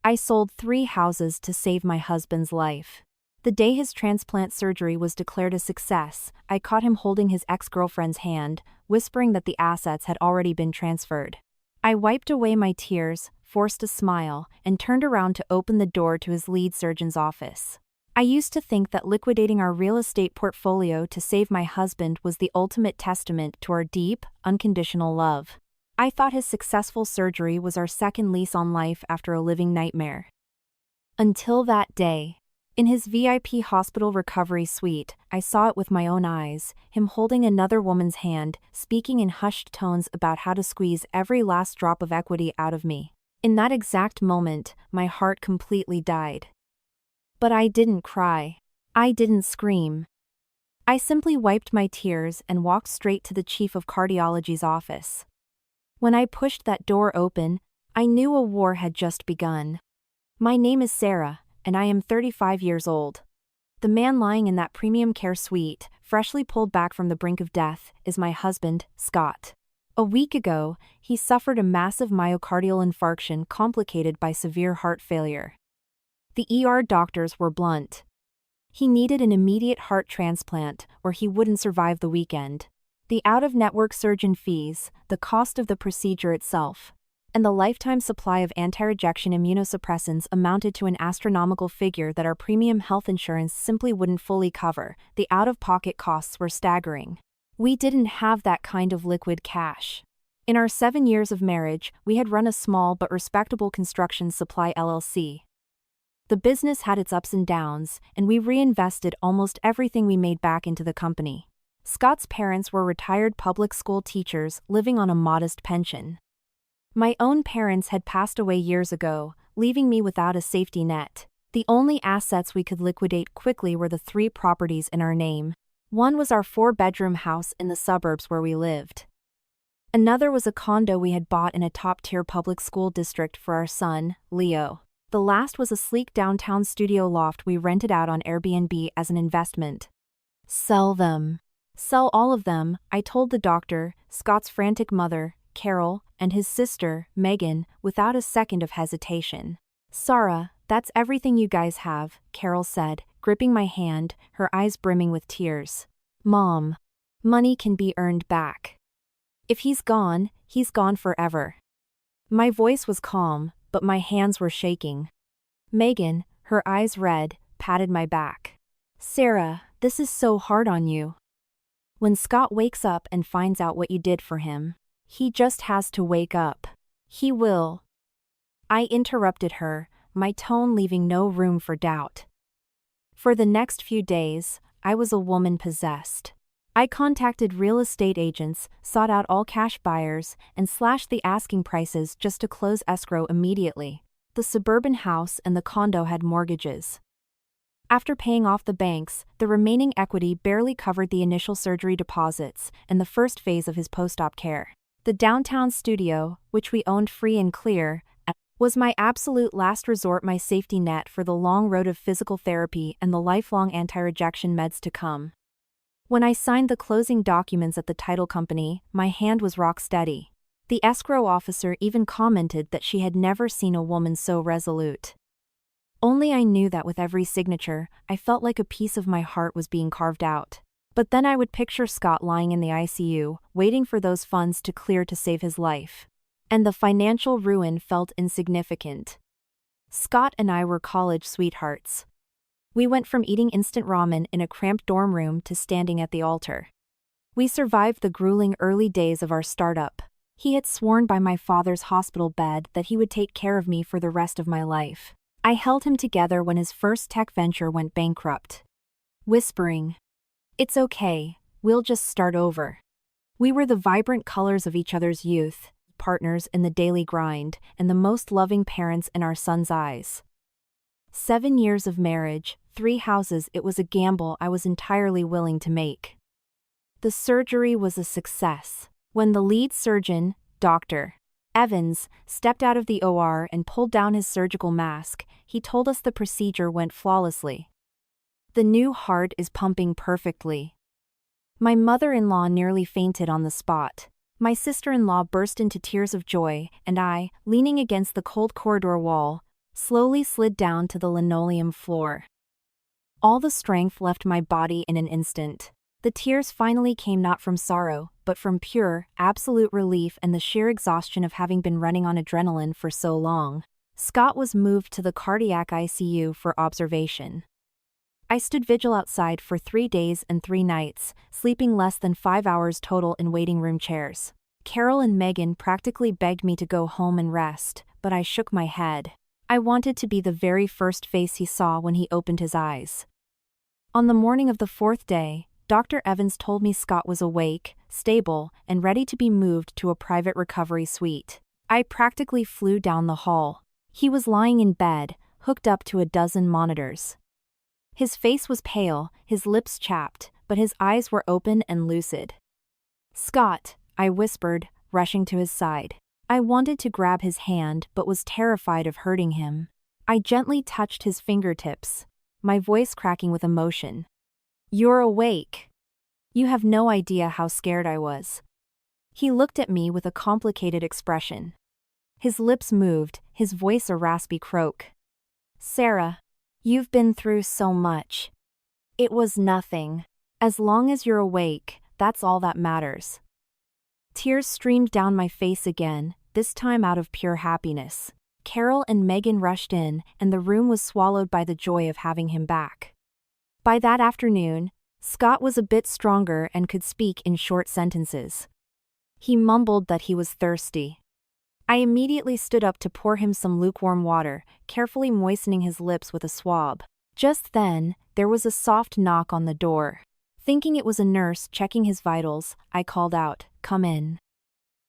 I sold 3 houses to save my husband's life. The day his transplant surgery was declared a success, I caught him holding his ex-girlfriend's hand, whispering that the assets had already been transferred. I wiped away my tears, forced a smile, and turned around to open the door to his lead surgeon's office. I used to think that liquidating our real estate portfolio to save my husband was the ultimate testament to our deep, unconditional love. I thought his successful surgery was our second lease on life after a living nightmare. Until that day. In his VIP hospital recovery suite, I saw it with my own eyes, him holding another woman's hand, speaking in hushed tones about how to squeeze every last drop of equity out of me. In that exact moment, my heart completely died. But I didn't cry. I didn't scream. I simply wiped my tears and walked straight to the chief of cardiology's office. When I pushed that door open, I knew a war had just begun. My name is Sarah, and I am 35 years old. The man lying in that premium care suite, freshly pulled back from the brink of death, is my husband, Scott. A week ago, he suffered a massive myocardial infarction complicated by severe heart failure. The ER doctors were blunt. He needed an immediate heart transplant, or he wouldn't survive the weekend. The out-of-network surgeon fees, the cost of the procedure itself, and the lifetime supply of anti-rejection immunosuppressants amounted to an astronomical figure that our premium health insurance simply wouldn't fully cover. The out-of-pocket costs were staggering. We didn't have that kind of liquid cash. In our 7 years of marriage, we had run a small but respectable construction supply LLC. The business had its ups and downs, and we reinvested almost everything we made back into the company. Scott's parents were retired public school teachers living on a modest pension. My own parents had passed away years ago, leaving me without a safety net. The only assets we could liquidate quickly were the 3 properties in our name. One was our 4-bedroom house in the suburbs where we lived. Another was a condo we had bought in a top-tier public school district for our son, Leo. The last was a sleek downtown studio loft we rented out on Airbnb as an investment. Sell them. Sell all of them, I told the doctor, Scott's frantic mother, Carol, and his sister, Megan, without a second of hesitation. Sarah, that's everything you guys have, Carol said, gripping my hand, her eyes brimming with tears. Mom. Money can be earned back. If he's gone forever. My voice was calm, but my hands were shaking. Megan, her eyes red, patted my back. Sarah, this is so hard on you. When Scott wakes up and finds out what you did for him, he just has to wake up. He will. I interrupted her, my tone leaving no room for doubt. For the next few days, I was a woman possessed. I contacted real estate agents, sought out all cash buyers, and slashed the asking prices just to close escrow immediately. The suburban house and the condo had mortgages. After paying off the banks, the remaining equity barely covered the initial surgery deposits and the first phase of his post-op care. The downtown studio, which we owned free and clear, was my absolute last resort, my safety net for the long road of physical therapy and the lifelong anti-rejection meds to come. When I signed the closing documents at the title company, my hand was rock steady. The escrow officer even commented that she had never seen a woman so resolute. Only I knew that with every signature, I felt like a piece of my heart was being carved out. But then I would picture Scott lying in the ICU, waiting for those funds to clear to save his life. And the financial ruin felt insignificant. Scott and I were college sweethearts. We went from eating instant ramen in a cramped dorm room to standing at the altar. We survived the grueling early days of our startup. He had sworn by my father's hospital bed that he would take care of me for the rest of my life. I held him together when his first tech venture went bankrupt, whispering, "It's okay, we'll just start over." We were the vibrant colors of each other's youth, partners in the daily grind, and the most loving parents in our son's eyes. 7 years of marriage, 3 houses. It was a gamble I was entirely willing to make. The surgery was a success. When the lead surgeon, Dr. Evans, stepped out of the OR and pulled down his surgical mask, he told us the procedure went flawlessly. The new heart is pumping perfectly. My mother-in-law nearly fainted on the spot. My sister-in-law burst into tears of joy, and I, leaning against the cold corridor wall, slowly slid down to the linoleum floor. All the strength left my body in an instant. The tears finally came not from sorrow, but from pure, absolute relief and the sheer exhaustion of having been running on adrenaline for so long. Scott was moved to the cardiac ICU for observation. I stood vigil outside for 3 days and 3 nights, sleeping less than 5 hours total in waiting room chairs. Carol and Megan practically begged me to go home and rest, but I shook my head. I wanted to be the very first face he saw when he opened his eyes. On the morning of the 4th day, Dr. Evans told me Scott was awake, stable, and ready to be moved to a private recovery suite. I practically flew down the hall. He was lying in bed, hooked up to a dozen monitors. His face was pale, his lips chapped, but his eyes were open and lucid. "Scott," I whispered, rushing to his side. I wanted to grab his hand but was terrified of hurting him. I gently touched his fingertips, my voice cracking with emotion. "You're awake." You have no idea how scared I was. He looked at me with a complicated expression. His lips moved, his voice a raspy croak. "Sarah, you've been through so much. It was nothing. As long as you're awake, that's all that matters." Tears streamed down my face again, this time out of pure happiness. Carol and Megan rushed in, and the room was swallowed by the joy of having him back. By that afternoon, Scott was a bit stronger and could speak in short sentences. He mumbled that he was thirsty. I immediately stood up to pour him some lukewarm water, carefully moistening his lips with a swab. Just then, there was a soft knock on the door. Thinking it was a nurse checking his vitals, I called out, "Come in."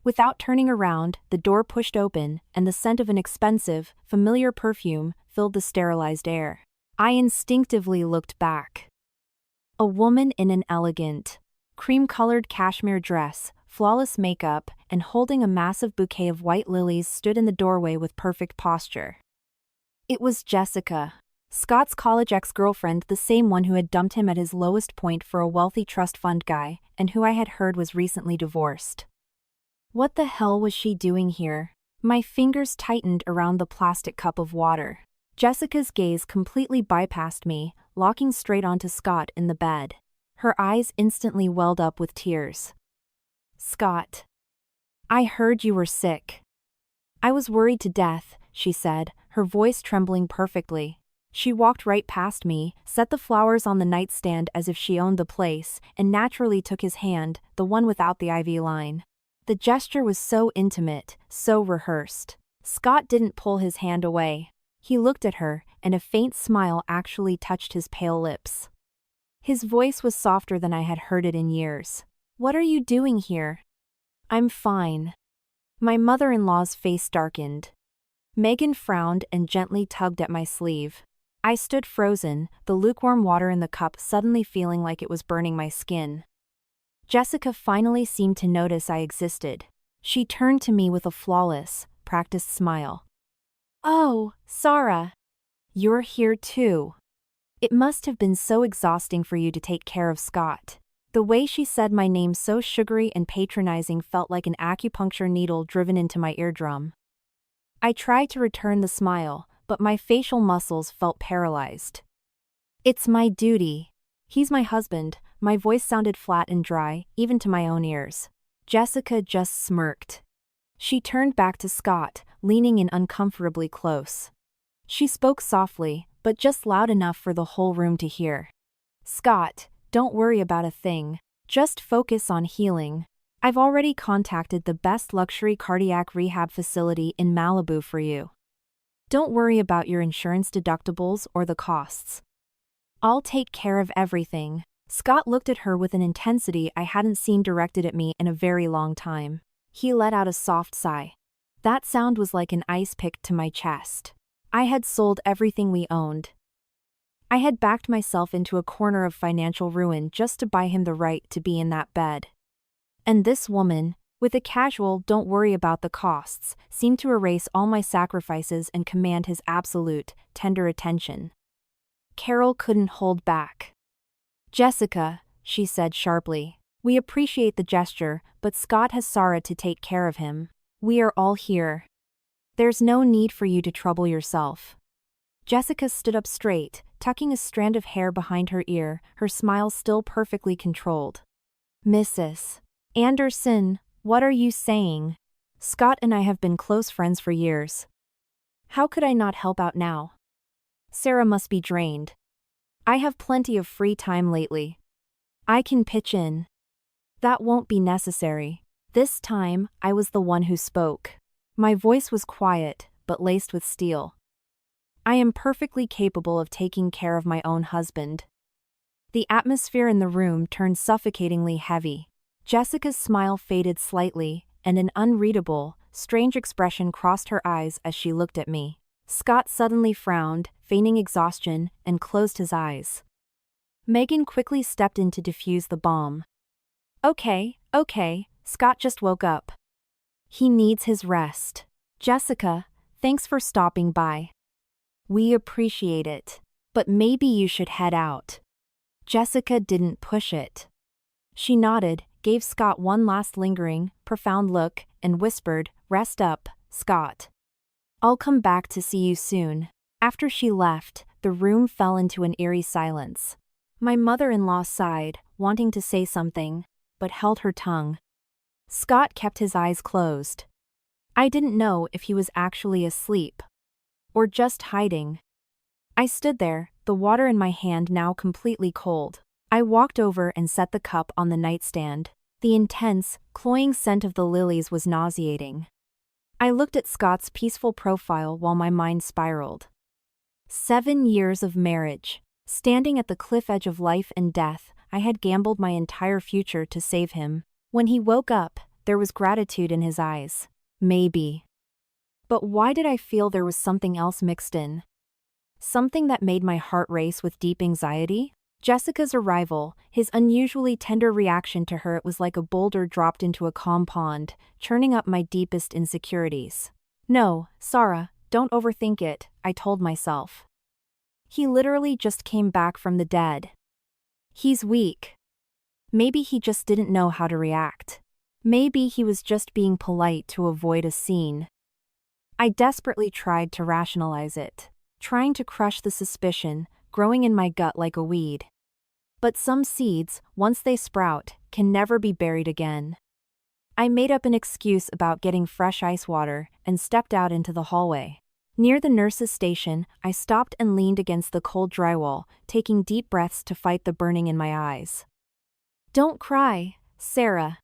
Without turning around, the door pushed open, and the scent of an expensive, familiar perfume filled the sterilized air. I instinctively looked back. A woman in an elegant, cream-colored cashmere dress, flawless makeup, and holding a massive bouquet of white lilies stood in the doorway with perfect posture. It was Jessica, Scott's college ex-girlfriend, the same one who had dumped him at his lowest point for a wealthy trust fund guy, and who I had heard was recently divorced. What the hell was she doing here? My fingers tightened around the plastic cup of water. Jessica's gaze completely bypassed me, locking straight onto Scott in the bed. Her eyes instantly welled up with tears. "Scott, I heard you were sick." "I was worried to death," she said, her voice trembling perfectly. She walked right past me, set the flowers on the nightstand as if she owned the place, and naturally took his hand, the one without the IV line. The gesture was so intimate, so rehearsed. Scott didn't pull his hand away. He looked at her, and a faint smile actually touched his pale lips. His voice was softer than I had heard it in years. "What are you doing here?" "I'm fine." My mother-in-law's face darkened. Megan frowned and gently tugged at my sleeve. I stood frozen, the lukewarm water in the cup suddenly feeling like it was burning my skin. Jessica finally seemed to notice I existed. She turned to me with a flawless, practiced smile. "Oh, Sarah. You're here too. It must have been so exhausting for you to take care of Scott." The way she said my name so sugary and patronizing felt like an acupuncture needle driven into my eardrum. I tried to return the smile, but my facial muscles felt paralyzed. "It's my duty. He's my husband." My voice sounded flat and dry, even to my own ears. Jessica just smirked. She turned back to Scott, leaning in uncomfortably close. She spoke softly, but just loud enough for the whole room to hear. "Scott, don't worry about a thing. Just focus on healing. I've already contacted the best luxury cardiac rehab facility in Malibu for you. Don't worry about your insurance deductibles or the costs. I'll take care of everything." Scott looked at her with an intensity I hadn't seen directed at me in a very long time. He let out a soft sigh. That sound was like an ice pick to my chest. I had sold everything we owned. I had backed myself into a corner of financial ruin just to buy him the right to be in that bed. And this woman, with a casual "don't worry about the costs," seemed to erase all my sacrifices and command his absolute, tender attention. Carol couldn't hold back. "Jessica," she said sharply, "we appreciate the gesture, but Scott has Sarah to take care of him. We are all here. There's no need for you to trouble yourself." Jessica stood up straight, tucking a strand of hair behind her ear, her smile still perfectly controlled. Mrs. Anderson, what are you saying? Scott and I have been close friends for years. How could I not help out now? Sarah must be drained. I have plenty of free time lately. I can pitch in. That won't be necessary. This time, I was the one who spoke. My voice was quiet, but laced with steel. I am perfectly capable of taking care of my own husband. The atmosphere in the room turned suffocatingly heavy. Jessica's smile faded slightly, and an unreadable, strange expression crossed her eyes as she looked at me. Scott suddenly frowned, feigning exhaustion, and closed his eyes. Megan quickly stepped in to defuse the bomb. Okay, Scott just woke up. He needs his rest. Jessica, thanks for stopping by. We appreciate it. But maybe you should head out. Jessica didn't push it. She nodded, gave Scott one last lingering, profound look, and whispered, "Rest up, Scott. I'll come back to see you soon." After she left, the room fell into an eerie silence. My mother-in-law sighed, wanting to say something, but held her tongue. Scott kept his eyes closed. I didn't know if he was actually asleep or just hiding. I stood there, the water in my hand now completely cold. I walked over and set the cup on the nightstand. The intense, cloying scent of the lilies was nauseating. I looked at Scott's peaceful profile while my mind spiraled. 7 years of marriage. Standing at the cliff edge of life and death, I had gambled my entire future to save him. When he woke up, there was gratitude in his eyes. Maybe. But why did I feel there was something else mixed in? Something that made my heart race with deep anxiety? Jessica's arrival, his unusually tender reaction to her, it was like a boulder dropped into a calm pond, churning up my deepest insecurities. No, Sarah, don't overthink it, I told myself. He literally just came back from the dead. He's weak. Maybe he just didn't know how to react. Maybe he was just being polite to avoid a scene. I desperately tried to rationalize it, trying to crush the suspicion, growing in my gut like a weed. But some seeds, once they sprout, can never be buried again. I made up an excuse about getting fresh ice water and stepped out into the hallway. Near the nurse's station, I stopped and leaned against the cold drywall, taking deep breaths to fight the burning in my eyes. Don't cry, Sarah.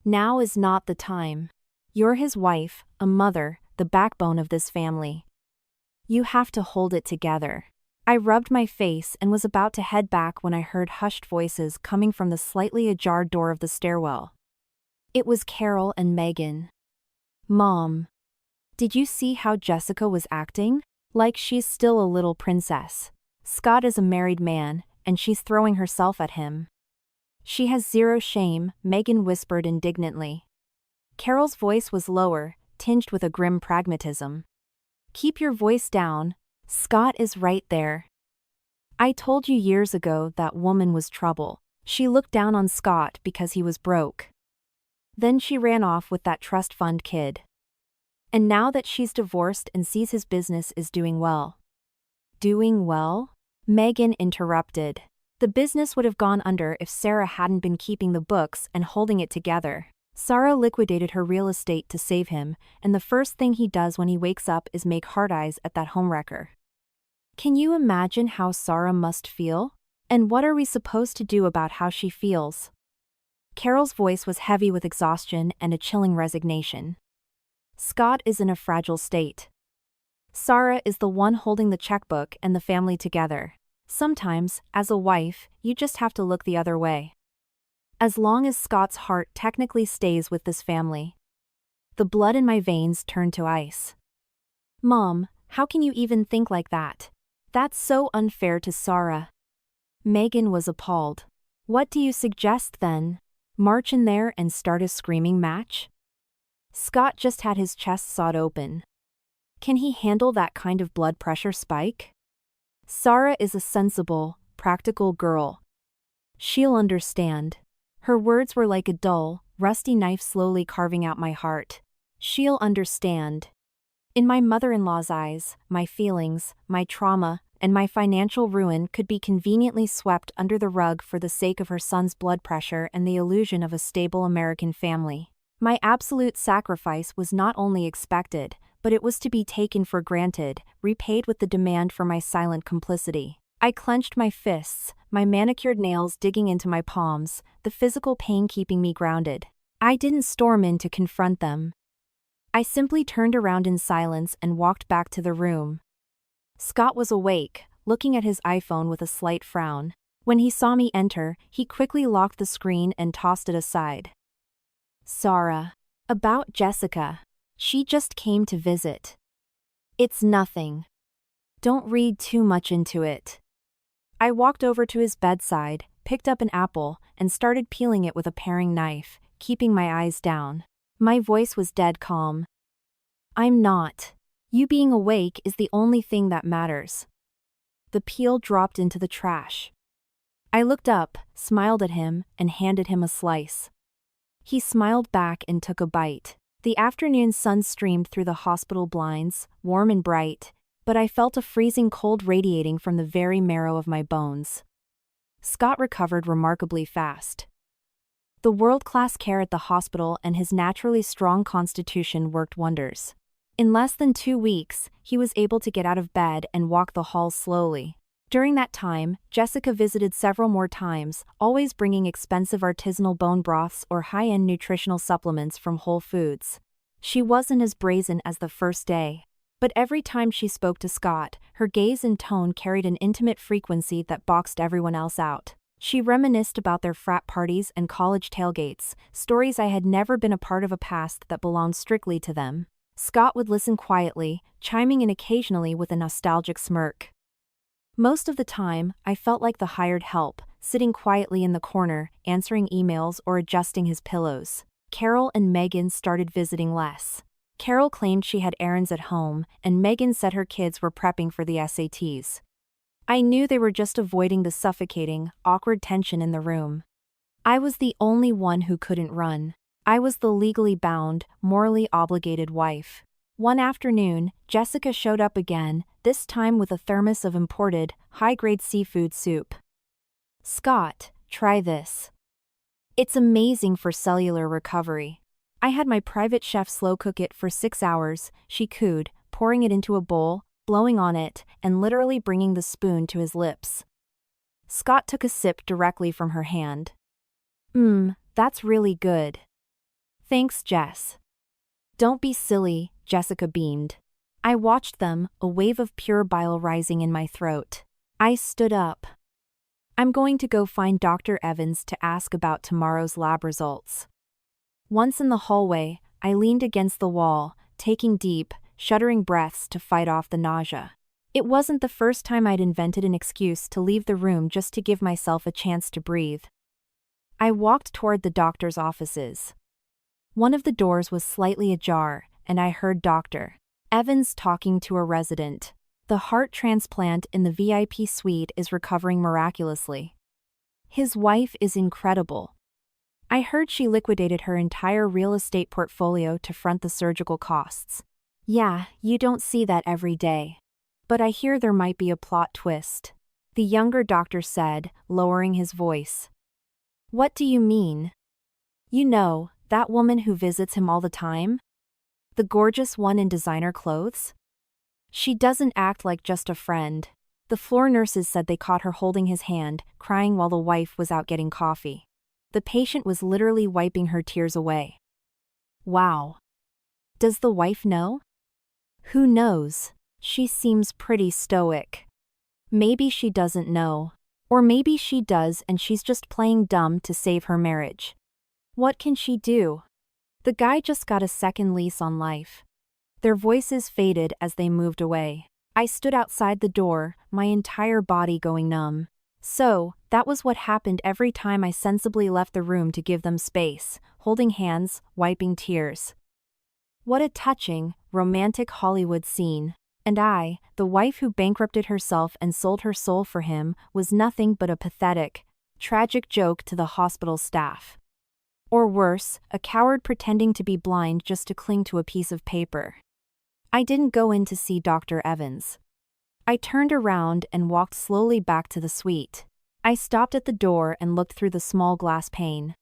Now is not the time. You're his wife, a mother, the backbone of this family. You have to hold it together. I rubbed my face and was about to head back when I heard hushed voices coming from the slightly ajar door of the stairwell. It was Carol and Megan. Mom. Did you see how Jessica was acting? Like she's still a little princess. Scott is a married man, and she's throwing herself at him. She has zero shame, Megan whispered indignantly. Carol's voice was lower, tinged with a grim pragmatism. Keep your voice down. Scott is right there. I told you years ago that woman was trouble. She looked down on Scott because he was broke. Then she ran off with that trust fund kid. And now that she's divorced and sees his business is doing well. Doing well? Megan interrupted. The business would have gone under if Sarah hadn't been keeping the books and holding it together. Sarah liquidated her real estate to save him, and the first thing he does when he wakes up is make hard eyes at that homewrecker. Can you imagine how Sarah must feel? And what are we supposed to do about how she feels? Carol's voice was heavy with exhaustion and a chilling resignation. Scott is in a fragile state. Sarah is the one holding the checkbook and the family together. Sometimes, as a wife, you just have to look the other way. As long as Scott's heart technically stays with this family. The blood in my veins turned to ice. Mom, how can you even think like that? That's so unfair to Sarah. Megan was appalled. What do you suggest then? March in there and start a screaming match? Scott just had his chest sawed open. Can he handle that kind of blood pressure spike? Sarah is a sensible, practical girl. She'll understand. Her words were like a dull, rusty knife slowly carving out my heart. She'll understand. In my mother-in-law's eyes, my feelings, my trauma, and my financial ruin could be conveniently swept under the rug for the sake of her son's blood pressure and the illusion of a stable American family. My absolute sacrifice was not only expected, but it was to be taken for granted, repaid with the demand for my silent complicity. I clenched my fists, my manicured nails digging into my palms, the physical pain keeping me grounded. I didn't storm in to confront them. I simply turned around in silence and walked back to the room. Scott was awake, looking at his iPhone with a slight frown. When he saw me enter, he quickly locked the screen and tossed it aside. "Sarah. About Jessica. She just came to visit. It's nothing. Don't read too much into it." I walked over to his bedside, picked up an apple, and started peeling it with a paring knife, keeping my eyes down. My voice was dead calm. "I'm not. You being awake is the only thing that matters." The peel dropped into the trash. I looked up, smiled at him, and handed him a slice. He smiled back and took a bite. The afternoon sun streamed through the hospital blinds, warm and bright, but I felt a freezing cold radiating from the very marrow of my bones. Scott recovered remarkably fast. The world-class care at the hospital and his naturally strong constitution worked wonders. In less than 2 weeks, he was able to get out of bed and walk the halls slowly. During that time, Jessica visited several more times, always bringing expensive artisanal bone broths or high-end nutritional supplements from Whole Foods. She wasn't as brazen as the first day. But every time she spoke to Scott, her gaze and tone carried an intimate frequency that boxed everyone else out. She reminisced about their frat parties and college tailgates, stories I had never been a part of, a past that belonged strictly to them. Scott would listen quietly, chiming in occasionally with a nostalgic smirk. Most of the time, I felt like the hired help, sitting quietly in the corner, answering emails or adjusting his pillows. Carol and Megan started visiting less. Carol claimed she had errands at home, and Megan said her kids were prepping for the SATs. I knew they were just avoiding the suffocating, awkward tension in the room. I was the only one who couldn't run. I was the legally bound, morally obligated wife. One afternoon, Jessica showed up again, this time with a thermos of imported, high-grade seafood soup. "Scott, try this. It's amazing for cellular recovery." I had my private chef slow cook it for 6 hours, she cooed, pouring it into a bowl, blowing on it, and literally bringing the spoon to his lips. Scott took a sip directly from her hand. That's really good. Thanks, Jess." "Don't be silly," Jessica beamed. I watched them, a wave of pure bile rising in my throat. I stood up. "I'm going to go find Dr. Evans to ask about tomorrow's lab results." Once in the hallway, I leaned against the wall, taking deep, shuddering breaths to fight off the nausea. It wasn't the first time I'd invented an excuse to leave the room just to give myself a chance to breathe. I walked toward the doctor's offices. One of the doors was slightly ajar, and I heard Dr. Evans talking to a resident. "The heart transplant in the VIP suite is recovering miraculously. His wife is incredible. I heard she liquidated her entire real estate portfolio to front the surgical costs." "Yeah, you don't see that every day. But I hear there might be a plot twist," the younger doctor said, lowering his voice. "What do you mean?" "You know, that woman who visits him all the time? The gorgeous one in designer clothes? She doesn't act like just a friend. The floor nurses said they caught her holding his hand, crying while the wife was out getting coffee. The patient was literally wiping her tears away." "Wow. Does the wife know?" "Who knows? She seems pretty stoic. Maybe she doesn't know. Or maybe she does and she's just playing dumb to save her marriage. What can she do? The guy just got a second lease on life." Their voices faded as they moved away. I stood outside the door, my entire body going numb. So, that was what happened every time I sensibly left the room to give them space, holding hands, wiping tears. What a touching, romantic Hollywood scene. And I, the wife who bankrupted herself and sold her soul for him, was nothing but a pathetic, tragic joke to the hospital staff. Or worse, a coward pretending to be blind just to cling to a piece of paper. I didn't go in to see Dr. Evans. I turned around and walked slowly back to the suite. I stopped at the door and looked through the small glass pane.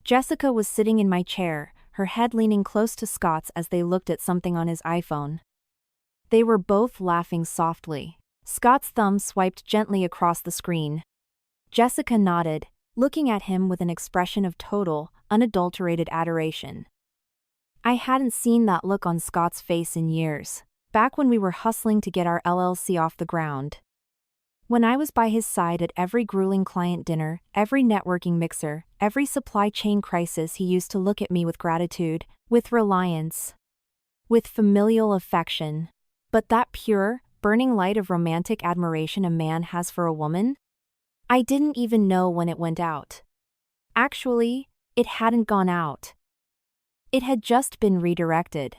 Jessica was sitting in my chair, her head leaning close to Scott's as they looked at something on his iPhone. They were both laughing softly. Scott's thumb swiped gently across the screen. Jessica nodded, looking at him with an expression of total, unadulterated adoration. I hadn't seen that look on Scott's face in years, back when we were hustling to get our LLC off the ground. When I was by his side at every grueling client dinner, every networking mixer, every supply chain crisis, he used to look at me with gratitude, with reliance, with familial affection. But that pure, burning light of romantic admiration a man has for a woman? I didn't even know when it went out. Actually, it hadn't gone out. It had just been redirected.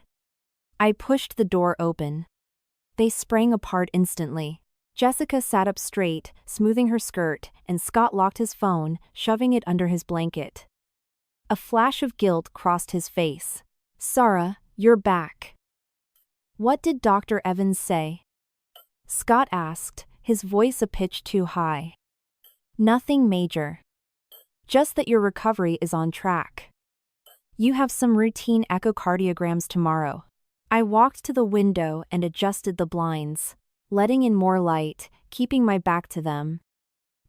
I pushed the door open. They sprang apart instantly. Jessica sat up straight, smoothing her skirt, and Scott locked his phone, shoving it under his blanket. A flash of guilt crossed his face. "Sarah, you're back." "What did Dr. Evans say?" Scott asked, his voice a pitch too high. "Nothing major. Just that your recovery is on track. You have some routine echocardiograms tomorrow." I walked to the window and adjusted the blinds, letting in more light, keeping my back to them.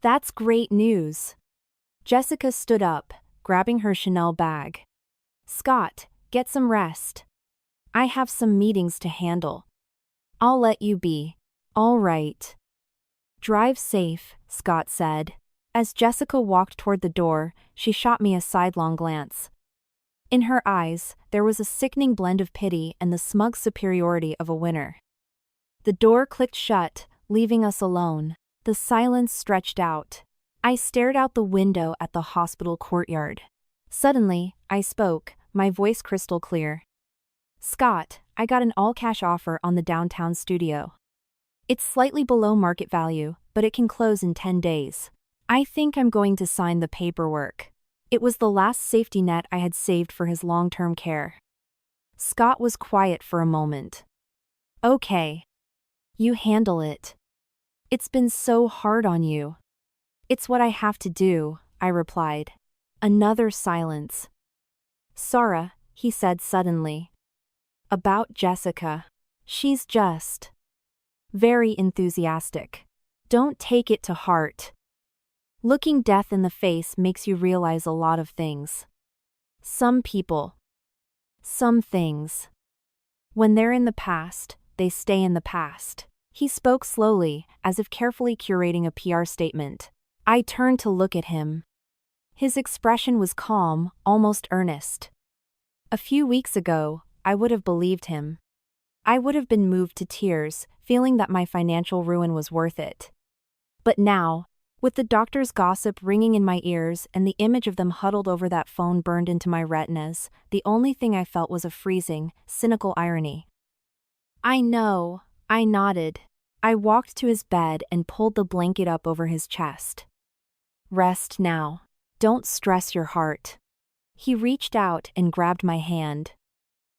"That's great news." Jessica stood up, grabbing her Chanel bag. "Scott, get some rest. I have some meetings to handle." "I'll let you be." "All right." "Drive safe," Scott said. As Jessica walked toward the door, she shot me a sidelong glance. In her eyes, there was a sickening blend of pity and the smug superiority of a winner. The door clicked shut, leaving us alone. The silence stretched out. I stared out the window at the hospital courtyard. Suddenly, I spoke, my voice crystal clear. "Scott, I got an all-cash offer on the downtown studio. It's slightly below market value, but it can close in 10 days. I think I'm going to sign the paperwork." It was the last safety net I had saved for his long-term care. Scott was quiet for a moment. "Okay. You handle it. It's been so hard on you." "It's what I have to do," I replied. Another silence. "Sarah," he said suddenly. "About Jessica. She's just very enthusiastic. Don't take it to heart. Looking death in the face makes you realize a lot of things. Some people. Some things. When they're in the past, they stay in the past." He spoke slowly, as if carefully curating a PR statement. I turned to look at him. His expression was calm, almost earnest. A few weeks ago, I would have believed him. I would have been moved to tears, feeling that my financial ruin was worth it. But now, with the doctor's gossip ringing in my ears and the image of them huddled over that phone burned into my retinas, the only thing I felt was a freezing, cynical irony. "I know," I nodded. I walked to his bed and pulled the blanket up over his chest. "Rest now. Don't stress your heart." He reached out and grabbed my hand.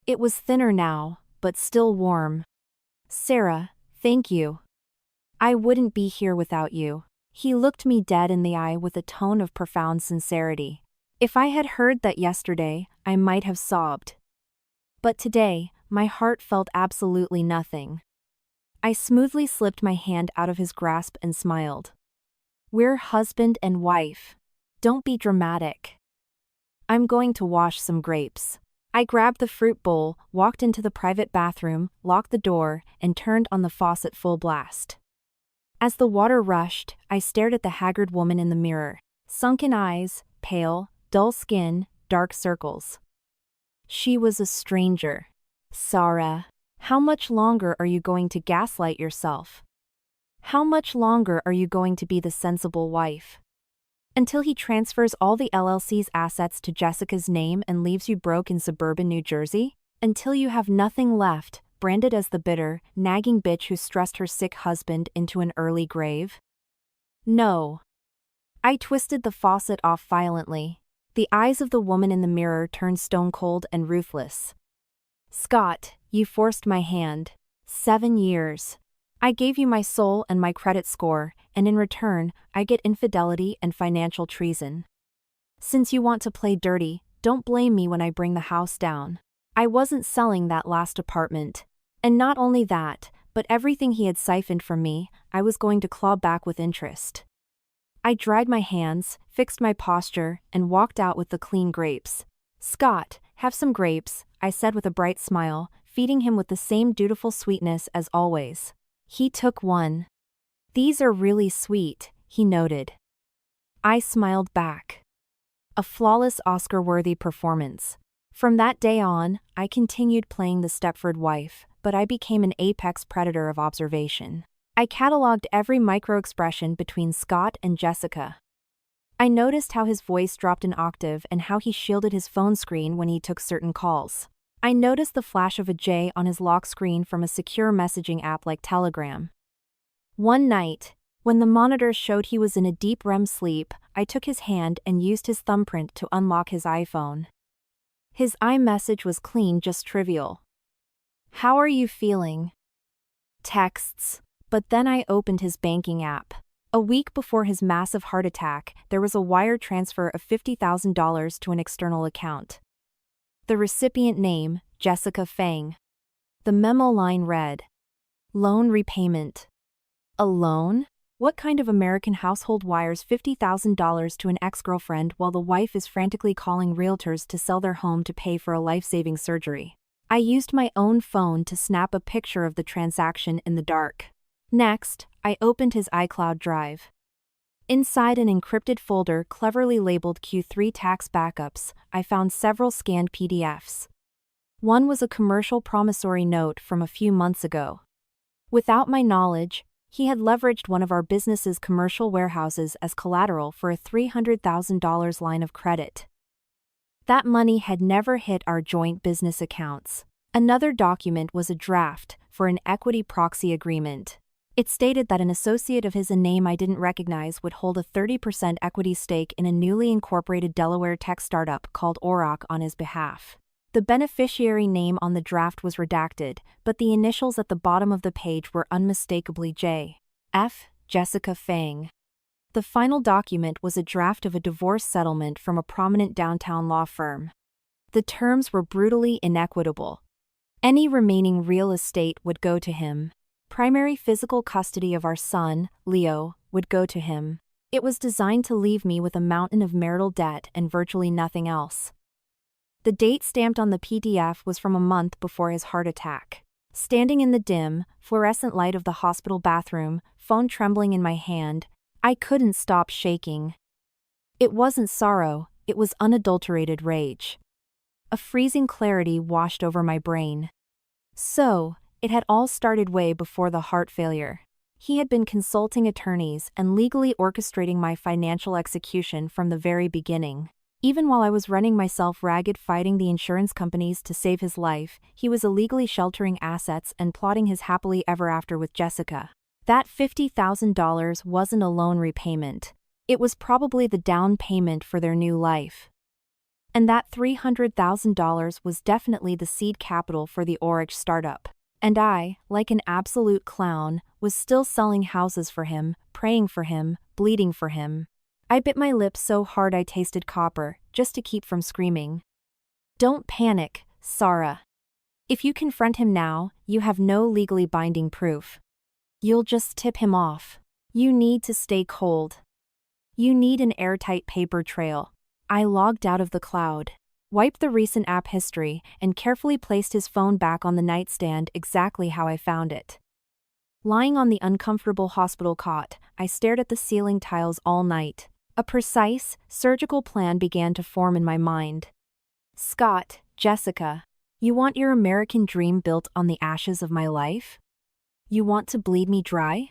It was thinner now, but still warm. "Sarah, thank you. I wouldn't be here without you." He looked me dead in the eye with a tone of profound sincerity. If I had heard that yesterday, I might have sobbed. But today, my heart felt absolutely nothing. I smoothly slipped my hand out of his grasp and smiled. "We're husband and wife. Don't be dramatic." "I'm going to wash some grapes." I grabbed the fruit bowl, walked into the private bathroom, locked the door, and turned on the faucet full blast. As the water rushed, I stared at the haggard woman in the mirror. Sunken eyes, pale, dull skin, dark circles. She was a stranger. "Sarah, how much longer are you going to gaslight yourself? How much longer are you going to be the sensible wife? Until he transfers all the LLC's assets to Jessica's name and leaves you broke in suburban New Jersey? Until you have nothing left, branded as the bitter, nagging bitch who stressed her sick husband into an early grave? No." I twisted the faucet off violently. The eyes of the woman in the mirror turned stone cold and ruthless. Scott, you forced my hand. 7 years. I gave you my soul and my credit score, and in return, I get infidelity and financial treason. Since you want to play dirty, don't blame me when I bring the house down. I wasn't selling that last apartment. And not only that, but everything he had siphoned from me, I was going to claw back with interest. I dried my hands, fixed my posture, and walked out with the clean grapes. Scott, have some grapes, I said with a bright smile, feeding him with the same dutiful sweetness as always. He took one. These are really sweet, he noted. I smiled back. A flawless Oscar-worthy performance. From that day on, I continued playing the Stepford wife, but I became an apex predator of observation. I cataloged every micro-expression between Scott and Jessica. I noticed how his voice dropped an octave and how he shielded his phone screen when he took certain calls. I noticed the flash of a J on his lock screen from a secure messaging app like Telegram. One night, when the monitor showed he was in a deep REM sleep, I took his hand and used his thumbprint to unlock his iPhone. His iMessage was clean, just trivial. How are you feeling? Texts. But then I opened his banking app. A week before his massive heart attack, there was a wire transfer of $50,000 to an external account. The recipient name, Jessica Fang. The memo line read, "Loan repayment." A loan? What kind of American household wires $50,000 to an ex-girlfriend while the wife is frantically calling realtors to sell their home to pay for a life-saving surgery? I used my own phone to snap a picture of the transaction in the dark. Next, I opened his iCloud drive. Inside an encrypted folder cleverly labeled Q3 tax backups, I found several scanned PDFs. One was a commercial promissory note from a few months ago. Without my knowledge, he had leveraged one of our business's commercial warehouses as collateral for a $300,000 line of credit. That money had never hit our joint business accounts. Another document was a draft for an equity proxy agreement. It stated that an associate of his, a name I didn't recognize, would hold a 30% equity stake in a newly incorporated Delaware tech startup called Auroch on his behalf. The beneficiary name on the draft was redacted, but the initials at the bottom of the page were unmistakably J.F. Jessica Fang. The final document was a draft of a divorce settlement from a prominent downtown law firm. The terms were brutally inequitable. Any remaining real estate would go to him. Primary physical custody of our son, Leo, would go to him. It was designed to leave me with a mountain of marital debt and virtually nothing else. The date stamped on the PDF was from a month before his heart attack. Standing in the dim, fluorescent light of the hospital bathroom, phone trembling in my hand, I couldn't stop shaking. It wasn't sorrow, it was unadulterated rage. A freezing clarity washed over my brain. So, it had all started way before the heart failure. He had been consulting attorneys and legally orchestrating my financial execution from the very beginning. Even while I was running myself ragged fighting the insurance companies to save his life, he was illegally sheltering assets and plotting his happily ever after with Jessica. That $50,000 wasn't a loan repayment. It was probably the down payment for their new life. And that $300,000 was definitely the seed capital for the Auroch startup. And I, like an absolute clown, was still selling houses for him, praying for him, bleeding for him. I bit my lips so hard I tasted copper, just to keep from screaming. Don't panic, Sarah. If you confront him now, you have no legally binding proof. You'll just tip him off. You need to stay cold. You need an airtight paper trail. I logged out of the cloud, wiped the recent app history, and carefully placed his phone back on the nightstand exactly how I found it. Lying on the uncomfortable hospital cot, I stared at the ceiling tiles all night. A precise, surgical plan began to form in my mind. Scott, Jessica, you want your American dream built on the ashes of my life? You want to bleed me dry?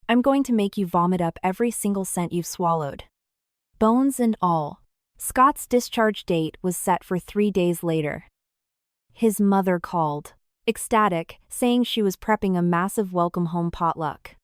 I'm going to make you vomit up every single cent you've swallowed. Bones and all. Scott's discharge date was set for 3 days later. His mother called, ecstatic, saying she was prepping a massive welcome home potluck.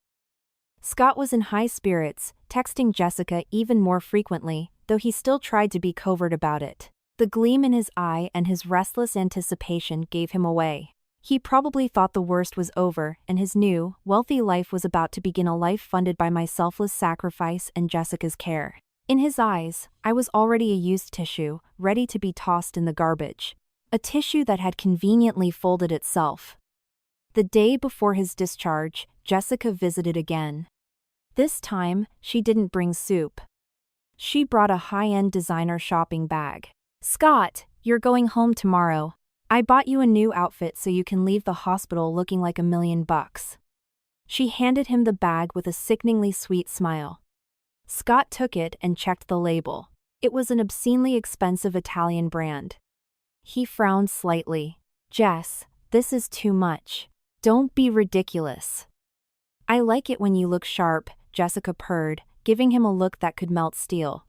Scott was in high spirits, texting Jessica even more frequently, though he still tried to be covert about it. The gleam in his eye and his restless anticipation gave him away. He probably thought the worst was over and his new, wealthy life was about to begin, a life funded by my selfless sacrifice and Jessica's care. In his eyes, I was already a used tissue, ready to be tossed in the garbage. A tissue that had conveniently folded itself. The day before his discharge, Jessica visited again. This time, she didn't bring soup. She brought a high-end designer shopping bag. "Scott, you're going home tomorrow. I bought you a new outfit so you can leave the hospital looking like $1,000,000. She handed him the bag with a sickeningly sweet smile. Scott took it and checked the label. It was an obscenely expensive Italian brand. He frowned slightly. "Jess, this is too much. Don't be ridiculous." "I like it when you look sharp," Jessica purred, giving him a look that could melt steel.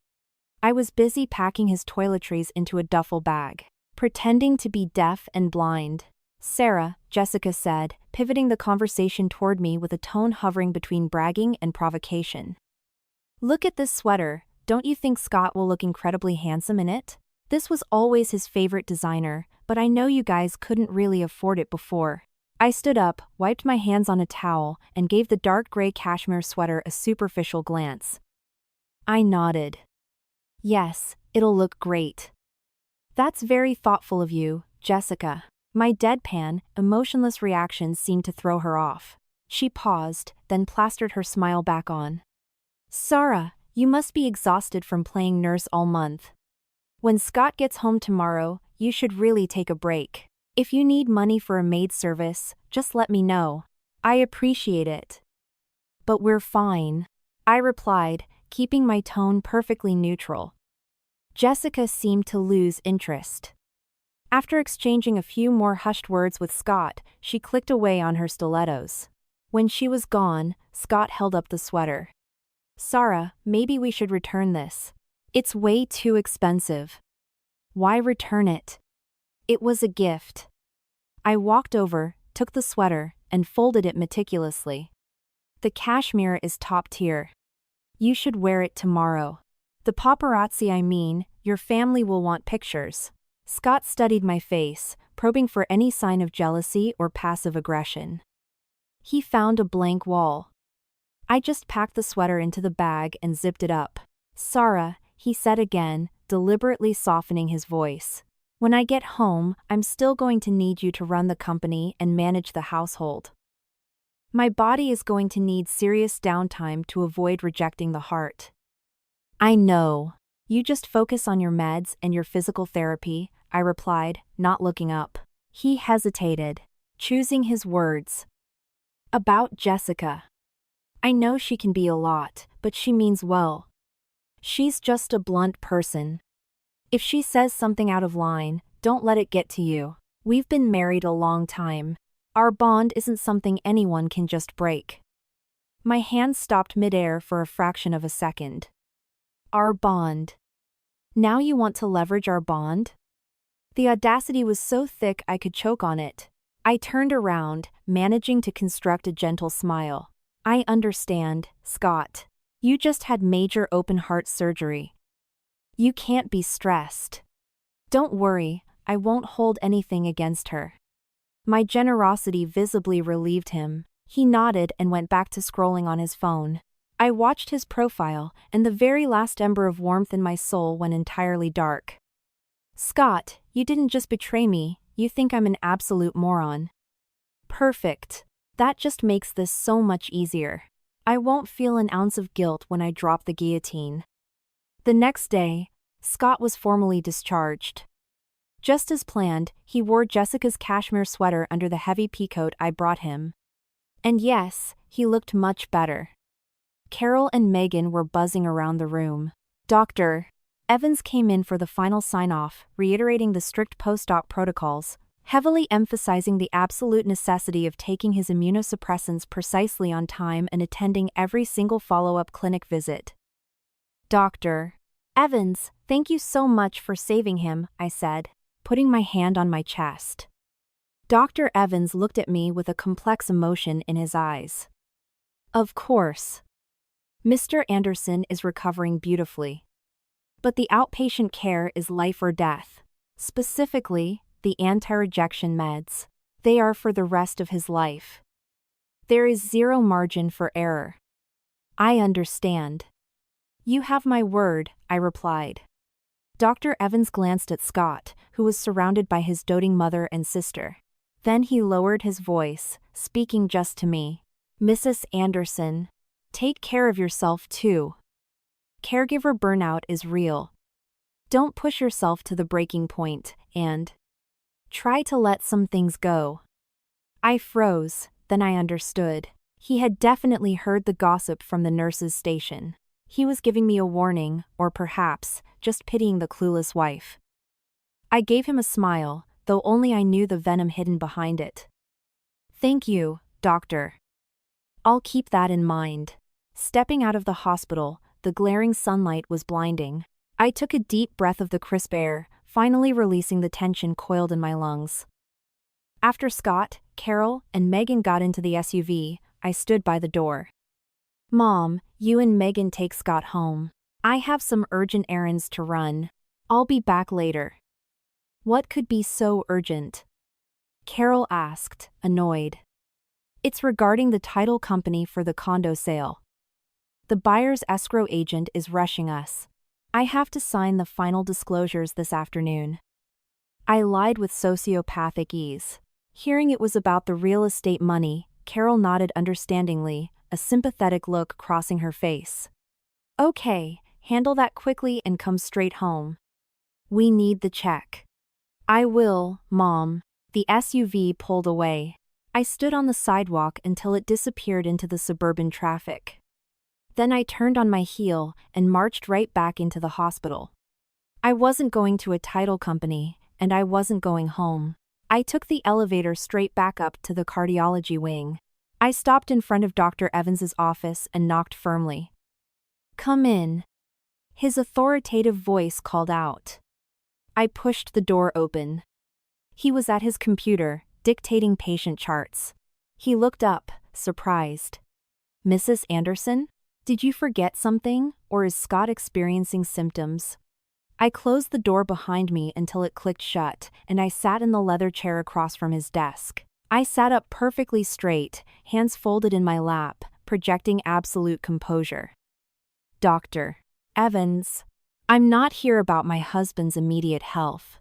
I was busy packing his toiletries into a duffel bag, pretending to be deaf and blind. "Sarah," Jessica said, pivoting the conversation toward me with a tone hovering between bragging and provocation. "Look at this sweater, don't you think Scott will look incredibly handsome in it? This was always his favorite designer, but I know you guys couldn't really afford it before." I stood up, wiped my hands on a towel, and gave the dark gray cashmere sweater a superficial glance. I nodded. "Yes, it'll look great." "That's very thoughtful of you, Jessica." My deadpan, emotionless reaction seemed to throw her off. She paused, then plastered her smile back on. "Sarah, you must be exhausted from playing nurse all month. When Scott gets home tomorrow, you should really take a break. If you need money for a maid service, just let me know. I appreciate it." "But we're fine," I replied, keeping my tone perfectly neutral. Jessica seemed to lose interest. After exchanging a few more hushed words with Scott, she clicked away on her stilettos. When she was gone, Scott held up the sweater. "Sarah, maybe we should return this. It's way too expensive." "Why return it? It was a gift." I walked over, took the sweater, and folded it meticulously. "The cashmere is top tier. You should wear it tomorrow. The paparazzi, I mean, your family will want pictures." Scott studied my face, probing for any sign of jealousy or passive aggression. He found a blank wall. I just packed the sweater into the bag and zipped it up. "Sarah," he said again, deliberately softening his voice. "When I get home, I'm still going to need you to run the company and manage the household. My body is going to need serious downtime to avoid rejecting the heart." "I know. You just focus on your meds and your physical therapy," I replied, not looking up. He hesitated, choosing his words. "About Jessica. I know she can be a lot, but she means well. She's just a blunt person. If she says something out of line, don't let it get to you. We've been married a long time. Our bond isn't something anyone can just break." My hand stopped midair for a fraction of a second. "Our bond. Now you want to leverage our bond?" The audacity was so thick I could choke on it. I turned around, managing to construct a gentle smile. "I understand, Scott. You just had major open-heart surgery. You can't be stressed. Don't worry, I won't hold anything against her." My generosity visibly relieved him. He nodded and went back to scrolling on his phone. I watched his profile, and the very last ember of warmth in my soul went entirely dark. "Scott, you didn't just betray me, you think I'm an absolute moron." "Perfect. That just makes this so much easier. I won't feel an ounce of guilt when I drop the guillotine." The next day, Scott was formally discharged. Just as planned, he wore Jessica's cashmere sweater under the heavy peacoat I brought him. And yes, he looked much better. Carol and Megan were buzzing around the room. Dr. Evans came in for the final sign-off, reiterating the strict post-op protocols, heavily emphasizing the absolute necessity of taking his immunosuppressants precisely on time and attending every single follow-up clinic visit. "Dr. Evans, thank you so much for saving him," I said, putting my hand on my chest. Dr. Evans looked at me with a complex emotion in his eyes. "Of course. Mr. Anderson is recovering beautifully. But the outpatient care is life or death. Specifically, the anti-rejection meds. They are for the rest of his life. There is zero margin for error. I understand. You have my word, I replied. Dr. Evans glanced at Scott, who was surrounded by his doting mother and sister. Then he lowered his voice, speaking just to me. Mrs. Anderson, take care of yourself too. Caregiver burnout is real. Don't push yourself to the breaking point, and try to let some things go. I froze, then I understood. He had definitely heard the gossip from the nurse's station. He was giving me a warning, or perhaps, just pitying the clueless wife. I gave him a smile, though only I knew the venom hidden behind it. Thank you, doctor. I'll keep that in mind. Stepping out of the hospital, the glaring sunlight was blinding. I took a deep breath of the crisp air, finally releasing the tension coiled in my lungs. After Scott, Carol, and Megan got into the SUV, I stood by the door. Mom, you and Megan take Scott home. I have some urgent errands to run. I'll be back later. What could be so urgent? Carol asked, annoyed. It's regarding the title company for the condo sale. The buyer's escrow agent is rushing us. I have to sign the final disclosures this afternoon. I lied with sociopathic ease. Hearing it was about the real estate money, Carol nodded understandingly, a sympathetic look crossing her face. Okay, handle that quickly and come straight home. We need the check. I will, Mom. The SUV pulled away. I stood on the sidewalk until it disappeared into the suburban traffic. Then I turned on my heel and marched right back into the hospital. I wasn't going to a title company, and I wasn't going home. I took the elevator straight back up to the cardiology wing. I stopped in front of Dr. Evans's office and knocked firmly. Come in. His authoritative voice called out. I pushed the door open. He was at his computer, dictating patient charts. He looked up, surprised. Mrs. Anderson? Did you forget something, or is Scott experiencing symptoms? I closed the door behind me until it clicked shut, and I sat in the leather chair across from his desk. I sat up perfectly straight, hands folded in my lap, projecting absolute composure. Dr. Evans, I'm not here about my husband's immediate health.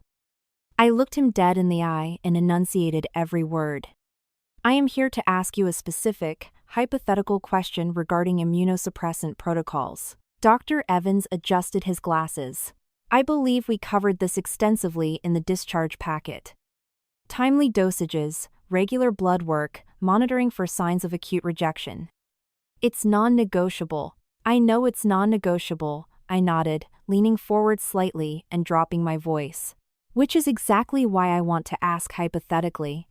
I looked him dead in the eye and enunciated every word. I am here to ask you a specific, hypothetical question regarding immunosuppressant protocols. Dr. Evans adjusted his glasses. I believe we covered this extensively in the discharge packet. Timely dosages, regular blood work, monitoring for signs of acute rejection. It's non-negotiable. I know it's non-negotiable, I nodded, leaning forward slightly and dropping my voice. Which is exactly why I want to ask hypothetically.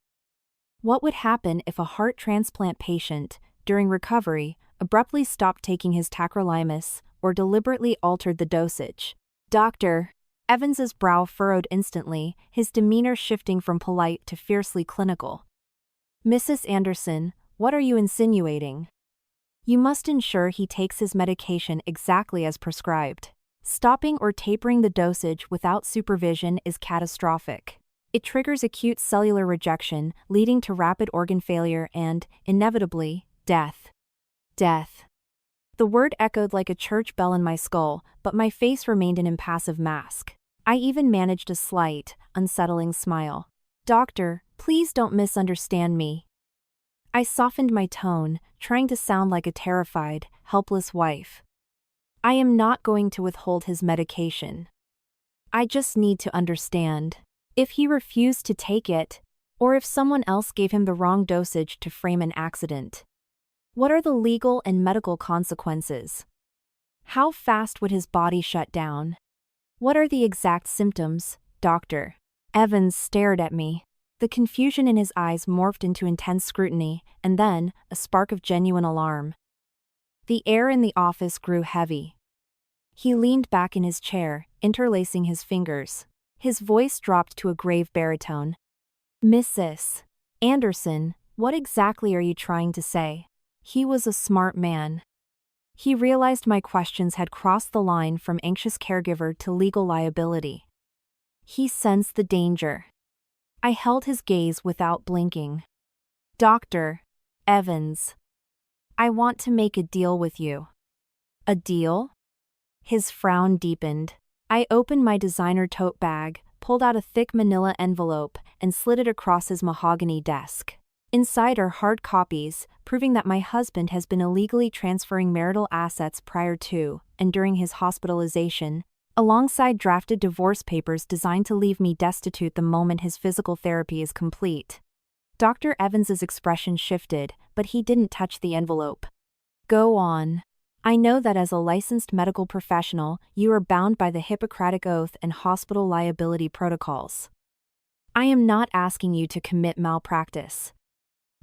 What would happen if a heart transplant patient, during recovery, abruptly stopped taking his tacrolimus or deliberately altered the dosage? Dr. Evans's brow furrowed instantly, his demeanor shifting from polite to fiercely clinical. Mrs. Anderson, what are you insinuating? You must ensure he takes his medication exactly as prescribed. Stopping or tapering the dosage without supervision is catastrophic. It triggers acute cellular rejection, leading to rapid organ failure and, inevitably, death. Death. The word echoed like a church bell in my skull, but my face remained an impassive mask. I even managed a slight, unsettling smile. Doctor, please don't misunderstand me. I softened my tone, trying to sound like a terrified, helpless wife. I am not going to withhold his medication. I just need to understand. If he refused to take it, or if someone else gave him the wrong dosage to frame an accident. What are the legal and medical consequences? How fast would his body shut down? What are the exact symptoms, Doctor? Evans stared at me. The confusion in his eyes morphed into intense scrutiny, and then, a spark of genuine alarm. The air in the office grew heavy. He leaned back in his chair, interlacing his fingers. His voice dropped to a grave baritone. Mrs. Anderson, what exactly are you trying to say? He was a smart man. He realized my questions had crossed the line from anxious caregiver to legal liability. He sensed the danger. I held his gaze without blinking. Dr. Evans, I want to make a deal with you. A deal? His frown deepened. I opened my designer tote bag, pulled out a thick manila envelope, and slid it across his mahogany desk. Inside are hard copies, proving that my husband has been illegally transferring marital assets prior to and during his hospitalization, alongside drafted divorce papers designed to leave me destitute the moment his physical therapy is complete. Dr. Evans's expression shifted, but he didn't touch the envelope. Go on. I know that as a licensed medical professional, you are bound by the Hippocratic Oath and hospital liability protocols. I am not asking you to commit malpractice.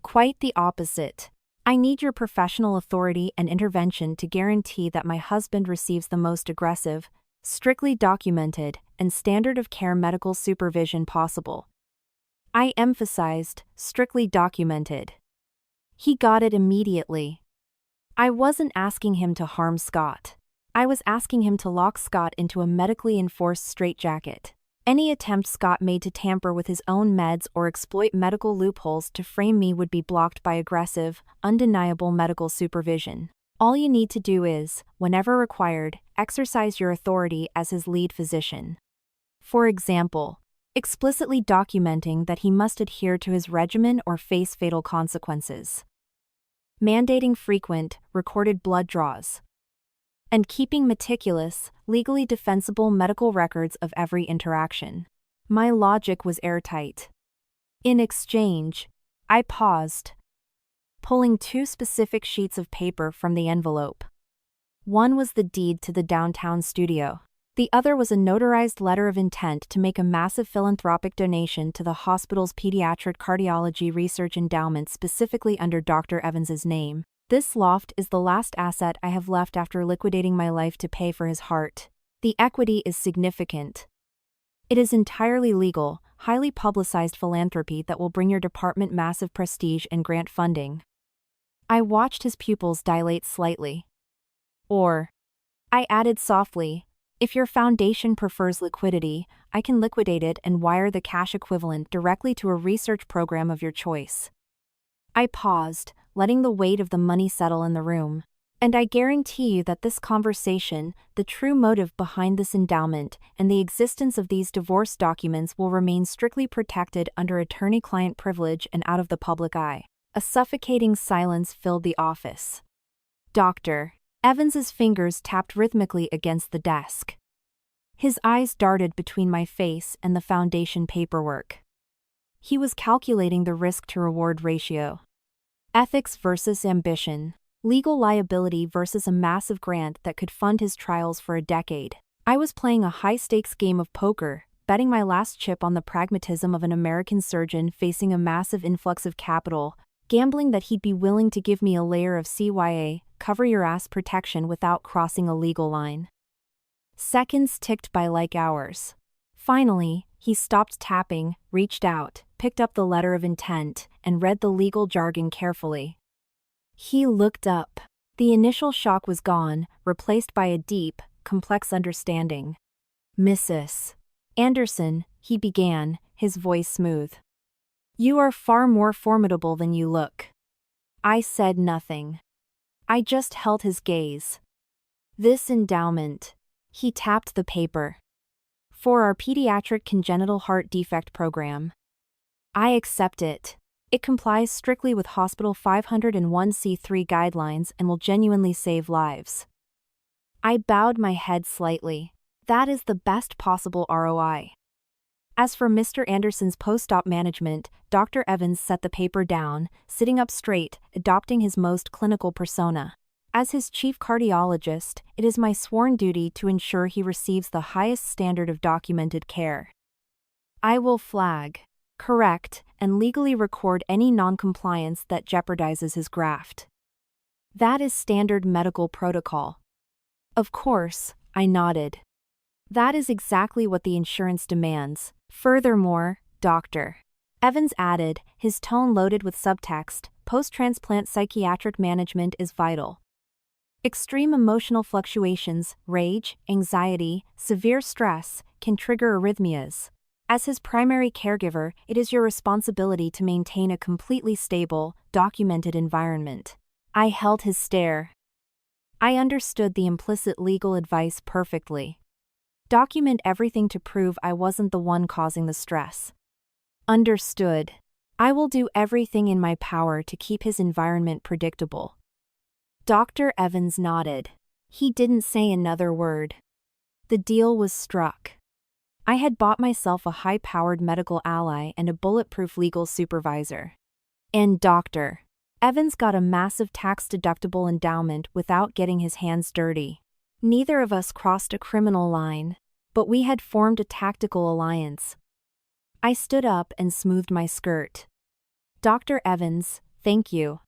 Quite the opposite. I need your professional authority and intervention to guarantee that my husband receives the most aggressive, strictly documented, and standard of care medical supervision possible. I emphasized, strictly documented. He got it immediately. I wasn't asking him to harm Scott. I was asking him to lock Scott into a medically enforced straitjacket. Any attempt Scott made to tamper with his own meds or exploit medical loopholes to frame me would be blocked by aggressive, undeniable medical supervision. All you need to do is, whenever required, exercise your authority as his lead physician. For example, explicitly documenting that he must adhere to his regimen or face fatal consequences. Mandating frequent, recorded blood draws. And keeping meticulous, legally defensible medical records of every interaction. My logic was airtight. In exchange, I paused, pulling two specific sheets of paper from the envelope. One was the deed to the downtown studio. The other was a notarized letter of intent to make a massive philanthropic donation to the hospital's pediatric cardiology research endowment specifically under Dr. Evans's name. This loft is the last asset I have left after liquidating my life to pay for his heart. The equity is significant. It is entirely legal, highly publicized philanthropy that will bring your department massive prestige and grant funding. I watched his pupils dilate slightly. Or, I added softly, if your foundation prefers liquidity, I can liquidate it and wire the cash equivalent directly to a research program of your choice. I paused, letting the weight of the money settle in the room. And I guarantee you that this conversation, the true motive behind this endowment, and the existence of these divorce documents will remain strictly protected under attorney-client privilege and out of the public eye. A suffocating silence filled the office. Dr. Evans's fingers tapped rhythmically against the desk. His eyes darted between my face and the foundation paperwork. He was calculating the risk-to-reward ratio. Ethics versus ambition. Legal liability versus a massive grant that could fund his trials for a decade. I was playing a high-stakes game of poker, betting my last chip on the pragmatism of an American surgeon facing a massive influx of capital, gambling that he'd be willing to give me a layer of CYA, cover-your-ass protection without crossing a legal line. Seconds ticked by like hours. Finally, he stopped tapping, reached out, picked up the letter of intent, and read the legal jargon carefully. He looked up. The initial shock was gone, replaced by a deep, complex understanding. Mrs. Anderson, he began, his voice smooth. You are far more formidable than you look. I said nothing. I just held his gaze. This endowment. He tapped the paper. For our pediatric congenital heart defect program. I accept it. It complies strictly with Hospital 501c3 guidelines and will genuinely save lives. I bowed my head slightly. That is the best possible ROI. As for Mr. Anderson's post-op management, Dr. Evans set the paper down, sitting up straight, adopting his most clinical persona. As his chief cardiologist, it is my sworn duty to ensure he receives the highest standard of documented care. I will flag, correct, and legally record any non-compliance that jeopardizes his graft. That is standard medical protocol. Of course, I nodded. That is exactly what the insurance demands. Furthermore, Dr. Evans added, his tone loaded with subtext, post-transplant psychiatric management is vital. Extreme emotional fluctuations, rage, anxiety, severe stress, can trigger arrhythmias. As his primary caregiver, it is your responsibility to maintain a completely stable, documented environment. I held his stare. I understood the implicit legal advice perfectly. Document everything to prove I wasn't the one causing the stress. Understood. I will do everything in my power to keep his environment predictable. Dr. Evans nodded. He didn't say another word. The deal was struck. I had bought myself a high-powered medical ally and a bulletproof legal supervisor. And Dr. Evans got a massive tax-deductible endowment without getting his hands dirty. Neither of us crossed a criminal line, but we had formed a tactical alliance. I stood up and smoothed my skirt. Dr. Evans, thank you.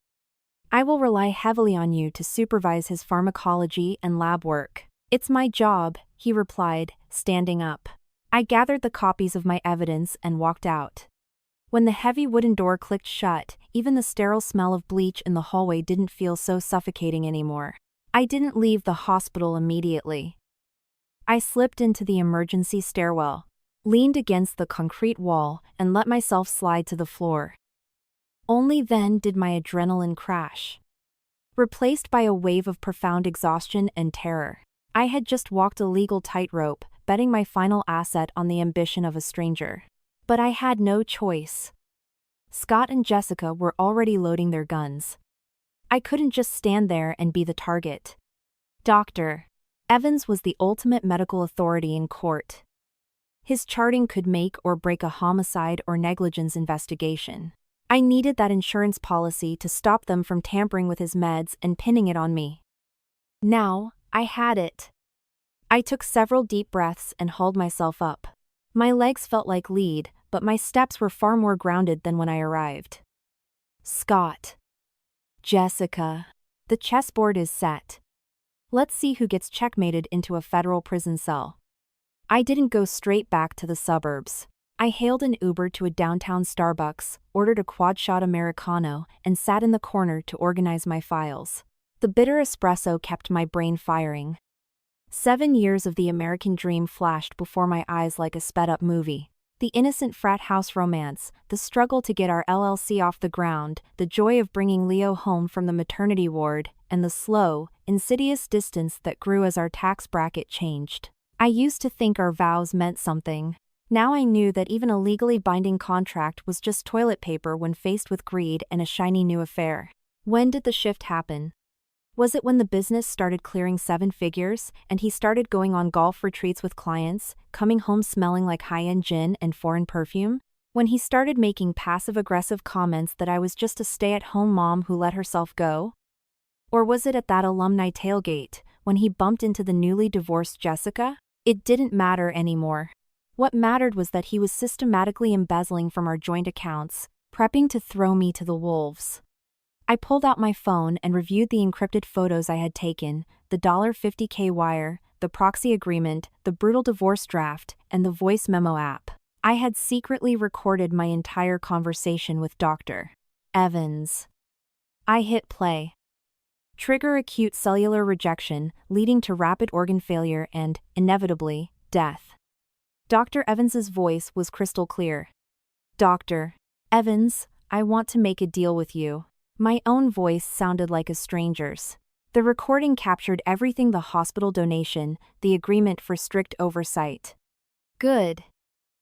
I will rely heavily on you to supervise his pharmacology and lab work. It's my job, he replied, standing up. I gathered the copies of my evidence and walked out. When the heavy wooden door clicked shut, even the sterile smell of bleach in the hallway didn't feel so suffocating anymore. I didn't leave the hospital immediately. I slipped into the emergency stairwell, leaned against the concrete wall, and let myself slide to the floor. Only then did my adrenaline crash, replaced by a wave of profound exhaustion and terror. I had just walked a legal tightrope, betting my final asset on the ambition of a stranger. But I had no choice. Scott and Jessica were already loading their guns. I couldn't just stand there and be the target. Dr. Evans was the ultimate medical authority in court. His charting could make or break a homicide or negligence investigation. I needed that insurance policy to stop them from tampering with his meds and pinning it on me. Now, I had it. I took several deep breaths and hauled myself up. My legs felt like lead, but my steps were far more grounded than when I arrived. Scott. Jessica. The chessboard is set. Let's see who gets checkmated into a federal prison cell. I didn't go straight back to the suburbs. I hailed an Uber to a downtown Starbucks, ordered a quad-shot Americano, and sat in the corner to organize my files. The bitter espresso kept my brain firing. 7 years of the American dream flashed before my eyes like a sped-up movie. The innocent frat house romance, the struggle to get our LLC off the ground, the joy of bringing Leo home from the maternity ward, and the slow, insidious distance that grew as our tax bracket changed. I used to think our vows meant something. Now I knew that even a legally binding contract was just toilet paper when faced with greed and a shiny new affair. When did the shift happen? Was it when the business started clearing 7 figures, and he started going on golf retreats with clients, coming home smelling like high-end gin and foreign perfume? When he started making passive-aggressive comments that I was just a stay-at-home mom who let herself go? Or was it at that alumni tailgate, when he bumped into the newly divorced Jessica? It didn't matter anymore. What mattered was that he was systematically embezzling from our joint accounts, prepping to throw me to the wolves. I pulled out my phone and reviewed the encrypted photos I had taken, the $50K wire, the proxy agreement, the brutal divorce draft, and the voice memo app. I had secretly recorded my entire conversation with Dr. Evans. I hit play. Trigger: acute cellular rejection, leading to rapid organ failure and, inevitably, death. Dr. Evans's voice was crystal clear. Dr. Evans, I want to make a deal with you. My own voice sounded like a stranger's. The recording captured everything: the hospital donation, the agreement for strict oversight. Good.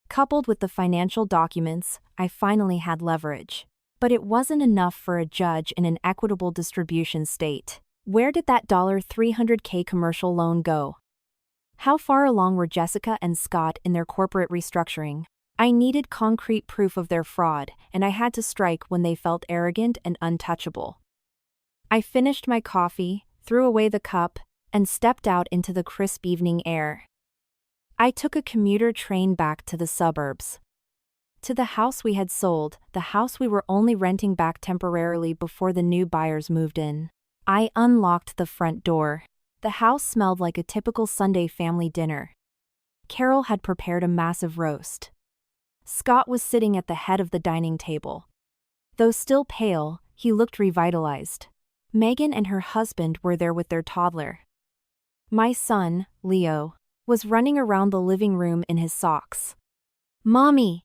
Coupled with the financial documents, I finally had leverage. But it wasn't enough for a judge in an equitable distribution state. Where did that $300K commercial loan go? How far along were Jessica and Scott in their corporate restructuring? I needed concrete proof of their fraud, and I had to strike when they felt arrogant and untouchable. I finished my coffee, threw away the cup, and stepped out into the crisp evening air. I took a commuter train back to the suburbs. To the house we had sold, the house we were only renting back temporarily before the new buyers moved in. I unlocked the front door. The house smelled like a typical Sunday family dinner. Carol had prepared a massive roast. Scott was sitting at the head of the dining table. Though still pale, he looked revitalized. Megan and her husband were there with their toddler. My son, Leo, was running around the living room in his socks. "Mommy!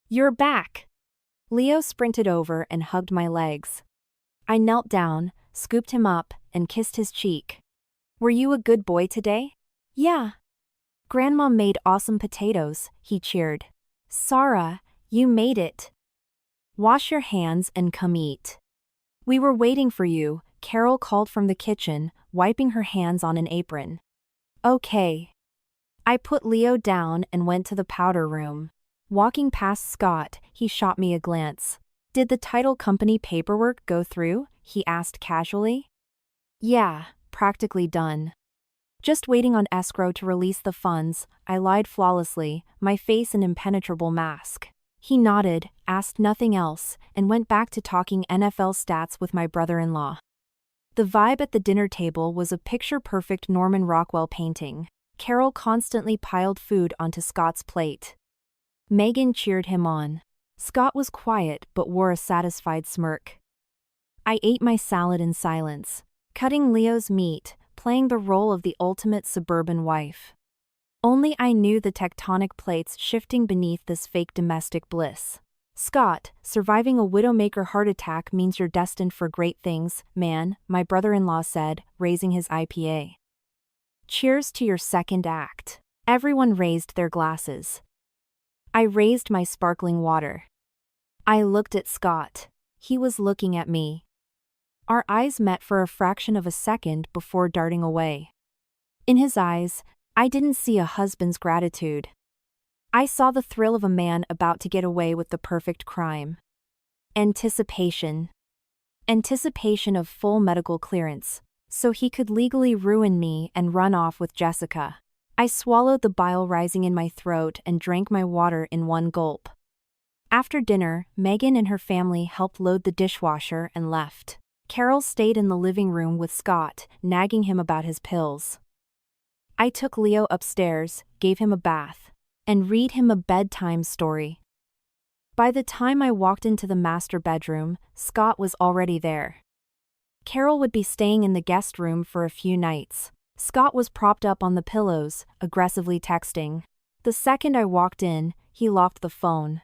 You're back!" Leo sprinted over and hugged my legs. I knelt down, scooped him up, and kissed his cheek. "Were you a good boy today?" "Yeah. Grandma made awesome potatoes," he cheered. "Sarah, you made it. Wash your hands and come eat." "We were waiting for you," Carol called from the kitchen, wiping her hands on an apron. "Okay." I put Leo down and went to the powder room. Walking past Scott, he shot me a glance. "Did the title company paperwork go through?" he asked casually. "Yeah, practically done. Just waiting on escrow to release the funds," I lied flawlessly, my face an impenetrable mask. He nodded, asked nothing else, and went back to talking NFL stats with my brother-in-law. The vibe at the dinner table was a picture-perfect Norman Rockwell painting. Carol constantly piled food onto Scott's plate. Megan cheered him on. Scott was quiet but wore a satisfied smirk. I ate my salad in silence, cutting Leo's meat, playing the role of the ultimate suburban wife. Only I knew the tectonic plates shifting beneath this fake domestic bliss. "Scott, surviving a widowmaker heart attack means you're destined for great things, man," my brother-in-law said, raising his IPA. "Cheers to your second act." Everyone raised their glasses. I raised my sparkling water. I looked at Scott. He was looking at me. Our eyes met for a fraction of a second before darting away. In his eyes, I didn't see a husband's gratitude. I saw the thrill of a man about to get away with the perfect crime. Anticipation. Anticipation of full medical clearance, so he could legally ruin me and run off with Jessica. I swallowed the bile rising in my throat and drank my water in one gulp. After dinner, Megan and her family helped load the dishwasher and left. Carol stayed in the living room with Scott, nagging him about his pills. I took Leo upstairs, gave him a bath, and read him a bedtime story. By the time I walked into the master bedroom, Scott was already there. Carol would be staying in the guest room for a few nights. Scott was propped up on the pillows, aggressively texting. The second I walked in, he locked the phone.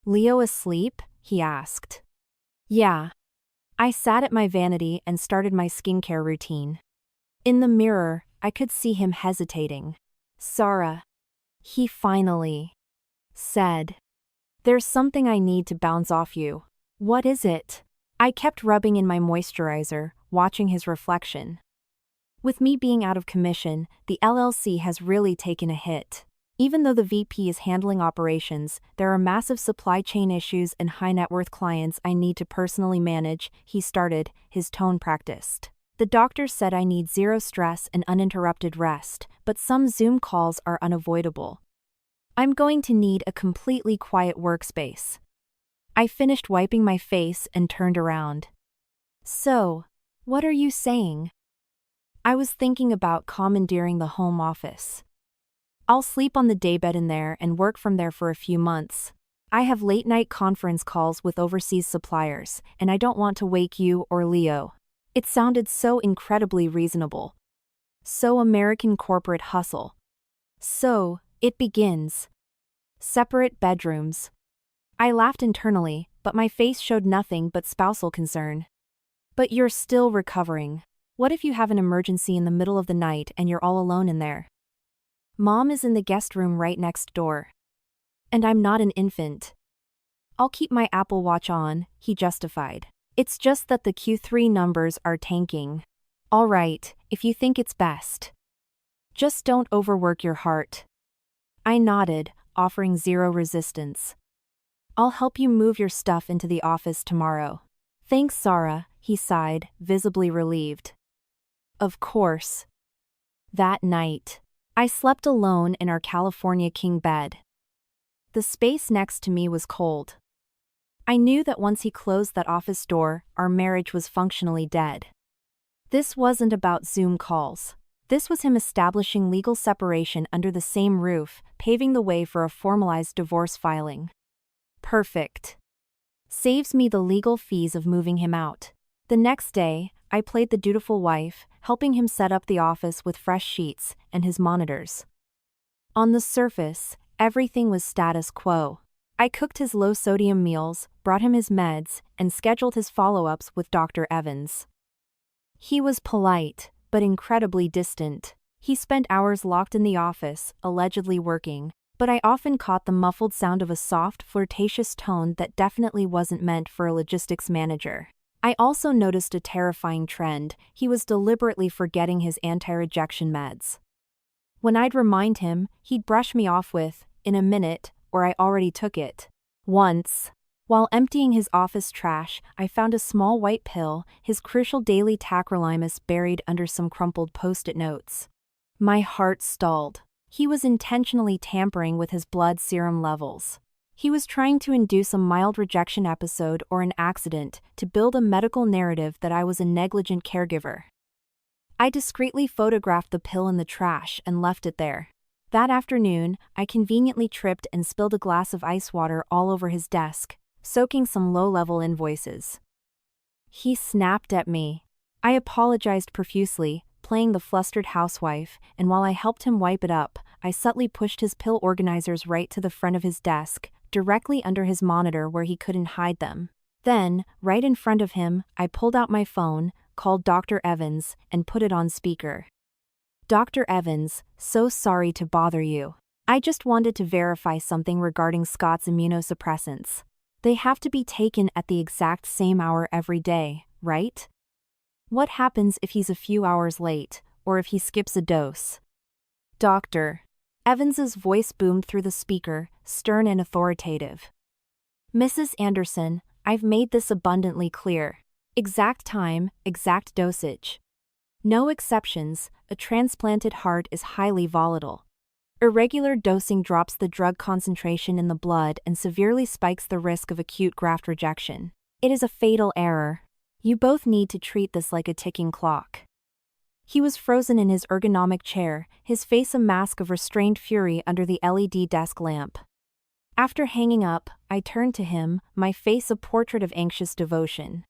"Leo asleep?" he asked. "Yeah." I sat at my vanity and started my skincare routine. In the mirror, I could see him hesitating. "Sarah," he finally said, "there's something I need to bounce off you." "What is it?" I kept rubbing in my moisturizer, watching his reflection. With me being out of commission, the LLC has really taken a hit. Even though the VP is handling operations, there are massive supply chain issues and high net worth clients I need to personally manage, he started, his tone practiced. "The doctor said I need zero stress and uninterrupted rest, but some Zoom calls are unavoidable. I'm going to need a completely quiet workspace." I finished wiping my face and turned around. "So, what are you saying?" I was thinking about commandeering the home office. I'll sleep on the daybed in there and work from there for a few months. I have late-night conference calls with overseas suppliers, and I don't want to wake you or Leo. It sounded so incredibly reasonable. So American corporate hustle. So, it begins. Separate bedrooms. I laughed internally, but my face showed nothing but spousal concern. "But you're still recovering. What if you have an emergency in the middle of the night and you're all alone in there?" "Mom is in the guest room right next door. And I'm not an infant." "I'll keep my Apple Watch on," he justified. "It's just that the Q3 numbers are tanking." "All right, if you think it's best. Just don't overwork your heart." I nodded, offering zero resistance. "I'll help you move your stuff into the office tomorrow." "Thanks, Sarah," he sighed, visibly relieved. Of course. That night, I slept alone in our California king bed. The space next to me was cold. I knew that once he closed that office door, our marriage was functionally dead. This wasn't about Zoom calls. This was him establishing legal separation under the same roof, paving the way for a formalized divorce filing. Perfect. Saves me the legal fees of moving him out. The next day, I played the dutiful wife, helping him set up the office with fresh sheets and his monitors. On the surface, everything was status quo. I cooked his low-sodium meals, brought him his meds, and scheduled his follow-ups with Dr. Evans. He was polite, but incredibly distant. He spent hours locked in the office, allegedly working, but I often caught the muffled sound of a soft, flirtatious tone that definitely wasn't meant for a logistics manager. I also noticed a terrifying trend: he was deliberately forgetting his anti-rejection meds. When I'd remind him, he'd brush me off with, "In a minute," or "I already took it." Once, while emptying his office trash, I found a small white pill, his crucial daily tacrolimus, buried under some crumpled post-it notes. My heart stalled. He was intentionally tampering with his blood serum levels. He was trying to induce a mild rejection episode or an accident to build a medical narrative that I was a negligent caregiver. I discreetly photographed the pill in the trash and left it there. That afternoon, I conveniently tripped and spilled a glass of ice water all over his desk, soaking some low-level invoices. He snapped at me. I apologized profusely, playing the flustered housewife, and while I helped him wipe it up, I subtly pushed his pill organizers right to the front of his desk, directly under his monitor where he couldn't hide them. Then, right in front of him, I pulled out my phone, called Dr. Evans, and put it on speaker. "Dr. Evans, so sorry to bother you. I just wanted to verify something regarding Scott's immunosuppressants. They have to be taken at the exact same hour every day, right? What happens if he's a few hours late, or if he skips a dose?" "Doctor." Evans's voice boomed through the speaker, stern and authoritative. "Mrs. Anderson, I've made this abundantly clear. Exact time, exact dosage. No exceptions. A transplanted heart is highly volatile. Irregular dosing drops the drug concentration in the blood and severely spikes the risk of acute graft rejection. It is a fatal error. You both need to treat this like a ticking clock." He was frozen in his ergonomic chair, his face a mask of restrained fury under the LED desk lamp. After hanging up, I turned to him, my face a portrait of anxious devotion.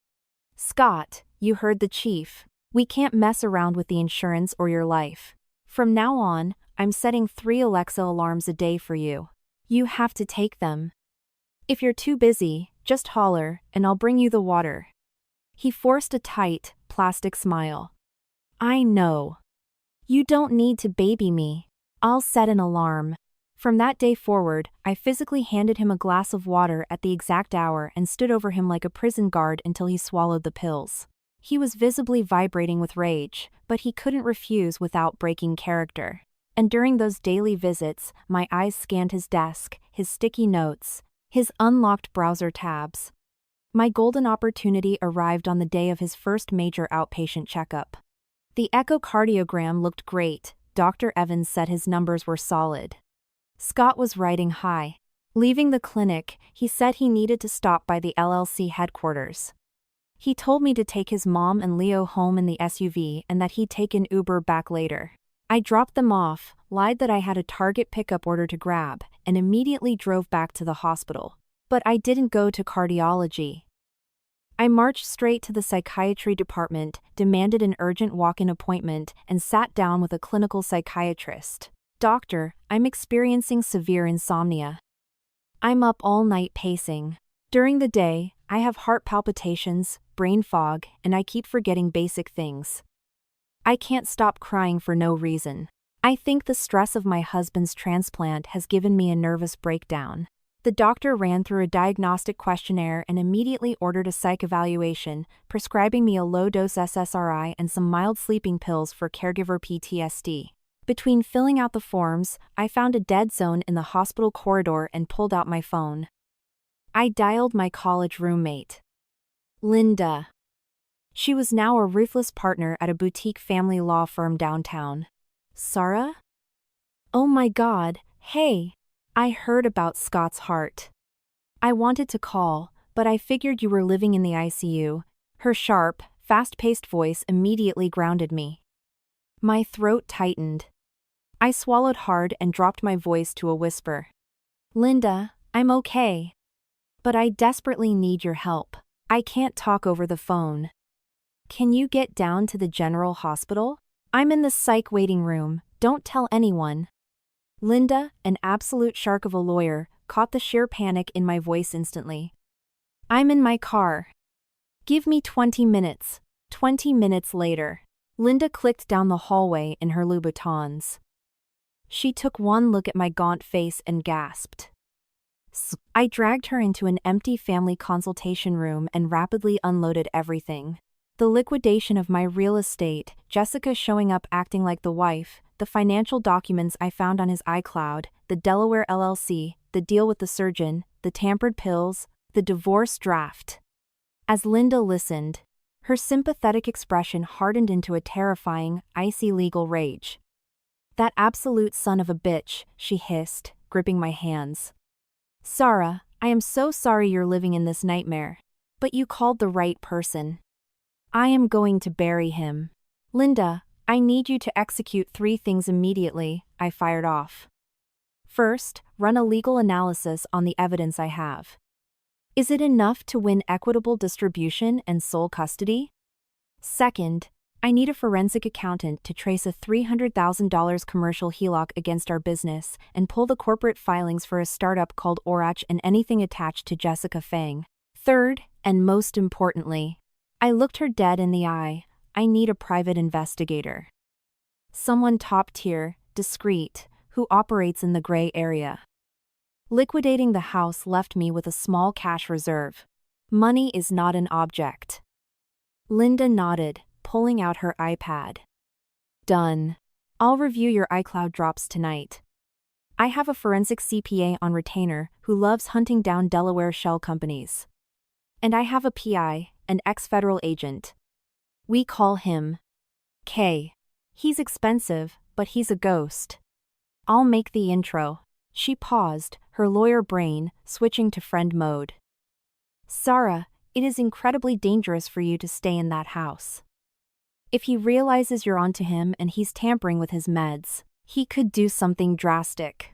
"Scott, you heard the chief. We can't mess around with the insurance or your life. From now on, I'm setting 3 Alexa alarms a day for you. You have to take them. If you're too busy, just holler, and I'll bring you the water." He forced a tight, plastic smile. "I know. You don't need to baby me. I'll set an alarm." From that day forward, I physically handed him a glass of water at the exact hour and stood over him like a prison guard until he swallowed the pills. He was visibly vibrating with rage, but he couldn't refuse without breaking character. And during those daily visits, my eyes scanned his desk, his sticky notes, his unlocked browser tabs. My golden opportunity arrived on the day of his first major outpatient checkup. The echocardiogram looked great. Dr. Evans said his numbers were solid. Scott was riding high. Leaving the clinic, he said he needed to stop by the LLC headquarters. He told me to take his mom and Leo home in the SUV and that he'd take an Uber back later. I dropped them off, lied that I had a Target pickup order to grab, and immediately drove back to the hospital. But I didn't go to cardiology. I marched straight to the psychiatry department, demanded an urgent walk-in appointment, and sat down with a clinical psychiatrist. "Doctor, I'm experiencing severe insomnia. I'm up all night pacing. During the day, I have heart palpitations, brain fog, and I keep forgetting basic things. I can't stop crying for no reason. I think the stress of my husband's transplant has given me a nervous breakdown." The doctor ran through a diagnostic questionnaire and immediately ordered a psych evaluation, prescribing me a low-dose SSRI and some mild sleeping pills for caregiver PTSD. Between filling out the forms, I found a dead zone in the hospital corridor and pulled out my phone. I dialed my college roommate, Linda. She was now a ruthless partner at a boutique family law firm downtown. "Sarah? Oh my God, hey. I heard about Scott's heart. I wanted to call, but I figured you were living in the ICU." Her sharp, fast-paced voice immediately grounded me. My throat tightened. I swallowed hard and dropped my voice to a whisper. "Linda, I'm okay. But I desperately need your help. I can't talk over the phone. Can you get down to the general hospital? I'm in the psych waiting room, don't tell anyone. Linda, an absolute shark of a lawyer, caught the sheer panic in my voice instantly. I'm in my car. Give me 20 minutes. 20 minutes later. Linda clicked down the hallway in her Louboutins. She took one look at my gaunt face and gasped. I dragged her into an empty family consultation room and rapidly unloaded everything. The liquidation of my real estate, Jessica showing up acting like the wife, the financial documents I found on his iCloud, the Delaware LLC, the deal with the surgeon, the tampered pills, the divorce draft. As Linda listened, her sympathetic expression hardened into a terrifying, icy legal rage. That absolute son of a bitch, she hissed, gripping my hands. Sarah, I am so sorry you're living in this nightmare. But you called the right person. I am going to bury him. Linda, I need you to execute 3 things immediately, I fired off. First, run a legal analysis on the evidence I have. Is it enough to win equitable distribution and sole custody? Second, I need a forensic accountant to trace a $300,000 commercial HELOC against our business and pull the corporate filings for a startup called Orach and anything attached to Jessica Fang. Third, and most importantly, I looked her dead in the eye, I need a private investigator. Someone top-tier, discreet, who operates in the gray area. Liquidating the house left me with a small cash reserve. Money is not an object. Linda nodded, pulling out her iPad. Done. I'll review your iCloud drops tonight. I have a forensic CPA on retainer who loves hunting down Delaware shell companies. And I have a PI, an ex-federal agent. We call him K. He's expensive, but he's a ghost. I'll make the intro. She paused, her lawyer brain switching to friend mode. Sarah, it is incredibly dangerous for you to stay in that house. If he realizes you're onto him and he's tampering with his meds, he could do something drastic.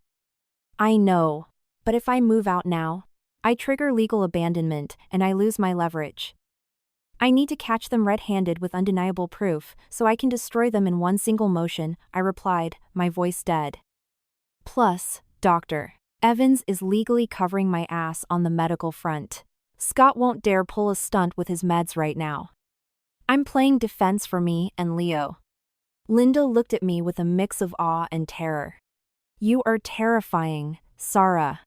I know, but if I move out now, I trigger legal abandonment and I lose my leverage. I need to catch them red-handed with undeniable proof so I can destroy them in one single motion, I replied, my voice dead. Plus, Dr. Evans is legally covering my ass on the medical front. Scott won't dare pull a stunt with his meds right now. I'm playing defense for me and Leo. Linda looked at me with a mix of awe and terror. You are terrifying, Sarah.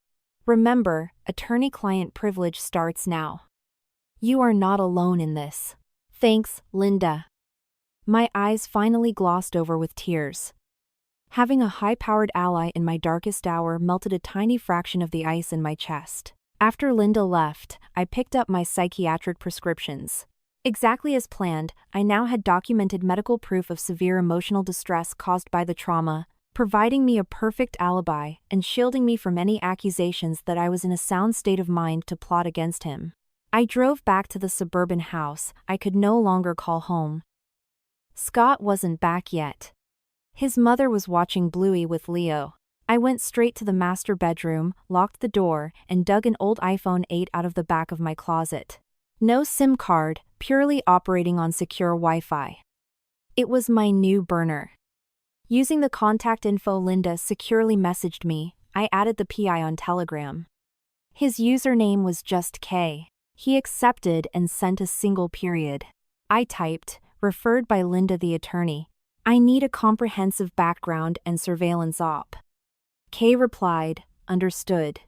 Remember, attorney-client privilege starts now. You are not alone in this. Thanks, Linda. My eyes finally glossed over with tears. Having a high-powered ally in my darkest hour melted a tiny fraction of the ice in my chest. After Linda left, I picked up my psychiatric prescriptions. Exactly as planned, I now had documented medical proof of severe emotional distress caused by the trauma, providing me a perfect alibi and shielding me from any accusations that I was in a sound state of mind to plot against him. I drove back to the suburban house I could no longer call home. Scott wasn't back yet. His mother was watching Bluey with Leo. I went straight to the master bedroom, locked the door, and dug an old iPhone 8 out of the back of my closet. No SIM card, purely operating on secure Wi-Fi. It was my new burner. Using the contact info Linda securely messaged me, I added the PI on Telegram. His username was just K. He accepted and sent a single period. I typed, referred by Linda the attorney. I need a comprehensive background and surveillance op. K replied, understood.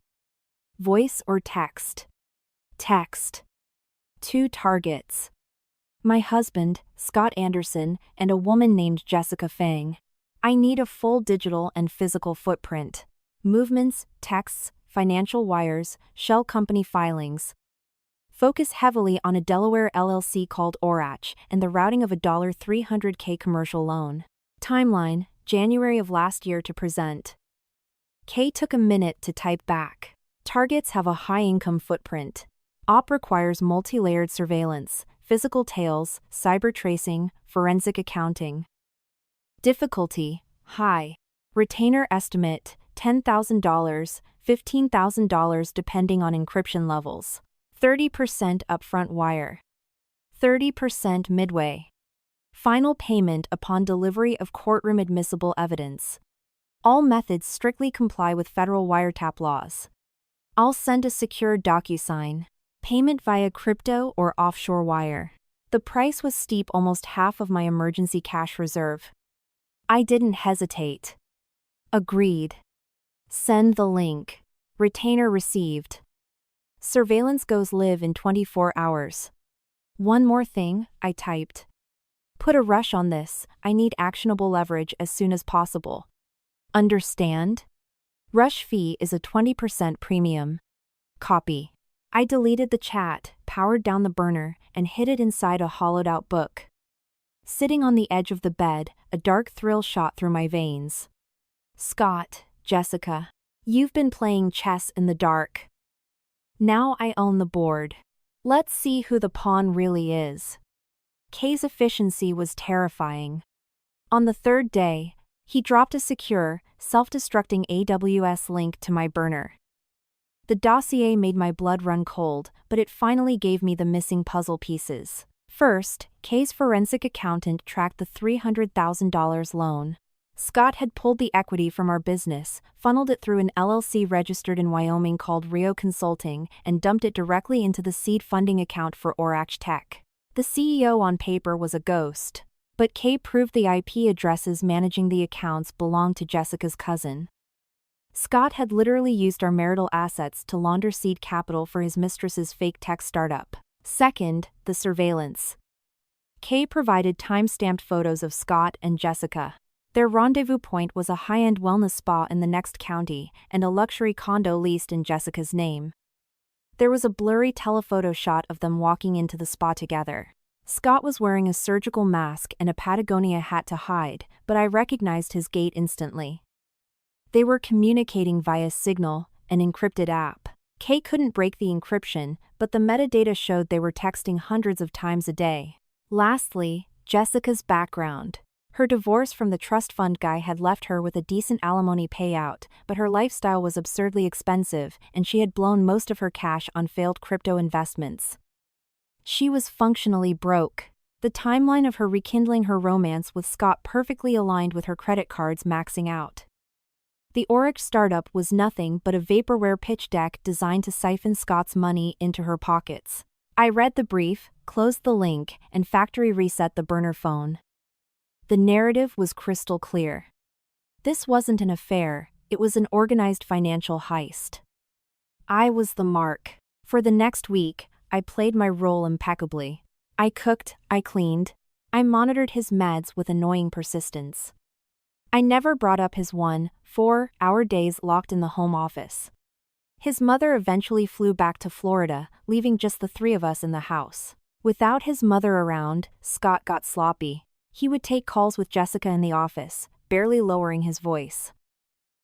Voice or text? Text. 2 targets. My husband, Scott Anderson, and a woman named Jessica Fang. I need a full digital and physical footprint. Movements, texts, financial wires, shell company filings. Focus heavily on a Delaware LLC called Orach and the routing of a $300K commercial loan. Timeline, January of last year to present. K took a minute to type back. Targets have a high-income footprint. OP requires multi-layered surveillance, physical tails, cyber tracing, forensic accounting. Difficulty, high. Retainer estimate, $10,000, $15,000 depending on encryption levels. 30% upfront wire. 30% midway. Final payment upon delivery of courtroom admissible evidence. All methods strictly comply with federal wiretap laws. I'll send a secure DocuSign. Payment via crypto or offshore wire. The price was steep, almost half of my emergency cash reserve. I didn't hesitate. Agreed. Send the link. Retainer received. Surveillance goes live in 24 hours. One more thing, I typed. Put a rush on this, I need actionable leverage as soon as possible. Understand? Rush fee is a 20% premium. Copy. I deleted the chat, powered down the burner, and hid it inside a hollowed-out book. Sitting on the edge of the bed, a dark thrill shot through my veins. Scott, Jessica, you've been playing chess in the dark. Now I own the board. Let's see who the pawn really is. Kay's efficiency was terrifying. On the third day, he dropped a secure, self-destructing AWS link to my burner. The dossier made my blood run cold, but it finally gave me the missing puzzle pieces. First, Kay's forensic accountant tracked the $300,000 loan. Scott had pulled the equity from our business, funneled it through an LLC registered in Wyoming called Rio Consulting, and dumped it directly into the seed funding account for Orach Tech. The CEO on paper was a ghost, but Kay proved the IP addresses managing the accounts belonged to Jessica's cousin. Scott had literally used our marital assets to launder seed capital for his mistress's fake tech startup. Second, the surveillance. Kay provided time-stamped photos of Scott and Jessica. Their rendezvous point was a high-end wellness spa in the next county and a luxury condo leased in Jessica's name. There was a blurry telephoto shot of them walking into the spa together. Scott was wearing a surgical mask and a Patagonia hat to hide, but I recognized his gait instantly. They were communicating via Signal, an encrypted app. Kay couldn't break the encryption, but the metadata showed they were texting hundreds of times a day. Lastly, Jessica's background. Her divorce from the trust fund guy had left her with a decent alimony payout, but her lifestyle was absurdly expensive, and she had blown most of her cash on failed crypto investments. She was functionally broke. The timeline of her rekindling her romance with Scott perfectly aligned with her credit cards maxing out. The Orach startup was nothing but a vaporware pitch deck designed to siphon Scott's money into her pockets. I read the brief, closed the link, and factory reset the burner phone. The narrative was crystal clear. This wasn't an affair, it was an organized financial heist. I was the mark. For the next week, I played my role impeccably. I cooked, I cleaned, I monitored his meds with annoying persistence. I never brought up his 1-4-hour days locked in the home office. His mother eventually flew back to Florida, leaving just the three of us in the house. Without his mother around, Scott got sloppy. He would take calls with Jessica in the office, barely lowering his voice.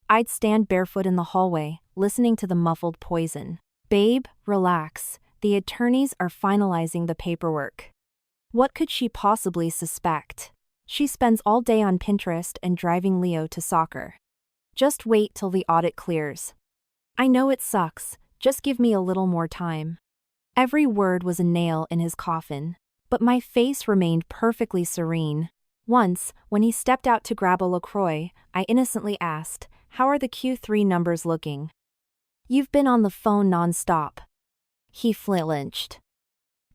I'd stand barefoot in the hallway, listening to the muffled poison. "Babe, relax. The attorneys are finalizing the paperwork." What could she possibly suspect? She spends all day on Pinterest and driving Leo to soccer. Just wait till the audit clears. I know it sucks, just give me a little more time. Every word was a nail in his coffin. But my face remained perfectly serene. Once, when he stepped out to grab a LaCroix, I innocently asked, "How are the Q3 numbers looking?" "You've been on the phone non-stop." He flinched.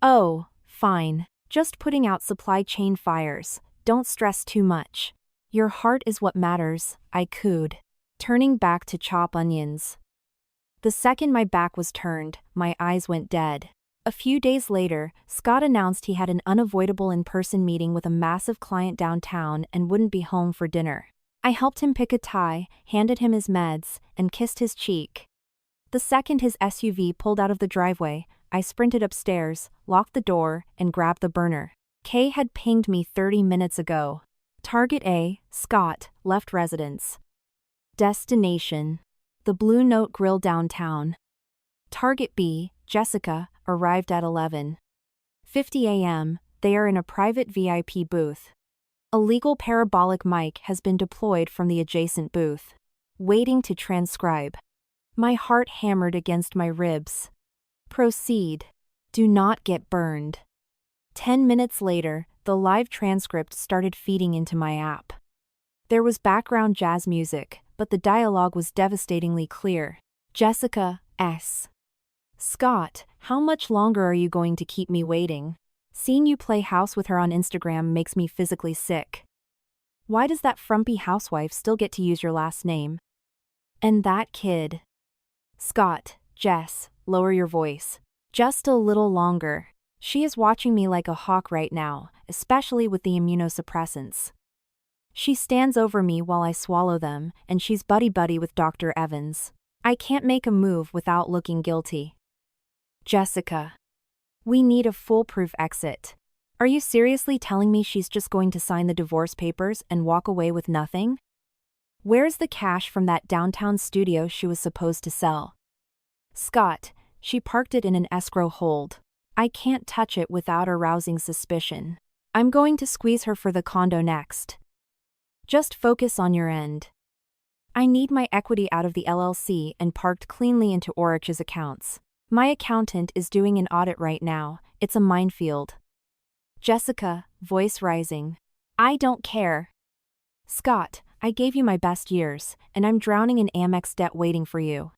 "Oh, fine. Just putting out supply chain fires. Don't stress too much. Your heart is what matters," I cooed, turning back to chop onions. The second my back was turned, my eyes went dead. A few days later, Scott announced he had an unavoidable in-person meeting with a massive client downtown and wouldn't be home for dinner. I helped him pick a tie, handed him his meds, and kissed his cheek. The second his SUV pulled out of the driveway, I sprinted upstairs, locked the door, and grabbed the burner. Kay had pinged me 30 minutes ago. Target A, Scott, left residence. Destination: the Blue Note Grill downtown. Target B, Jessica, arrived at 11:50 a.m., they are in a private VIP booth. A legal parabolic mic has been deployed from the adjacent booth. Waiting to transcribe. My heart hammered against my ribs. Proceed. Do not get burned. 10 minutes later, the live transcript started feeding into my app. There was background jazz music, but the dialogue was devastatingly clear. Jessica S. Scott, how much longer are you going to keep me waiting? Seeing you play house with her on Instagram makes me physically sick. Why does that frumpy housewife still get to use your last name? And that kid. Scott, Jess, lower your voice. Just a little longer. She is watching me like a hawk right now, especially with the immunosuppressants. She stands over me while I swallow them, and she's buddy-buddy with Dr. Evans. I can't make a move without looking guilty. Jessica. We need a foolproof exit. Are you seriously telling me she's just going to sign the divorce papers and walk away with nothing? Where's the cash from that downtown studio she was supposed to sell? Scott, she parked it in an escrow hold. I can't touch it without arousing suspicion. I'm going to squeeze her for the condo next. Just focus on your end. I need my equity out of the LLC and parked cleanly into Oryx's accounts. My accountant is doing an audit right now. It's a minefield. Jessica, voice rising. I don't care. Scott, I gave you my best years, and I'm drowning in Amex debt waiting for you.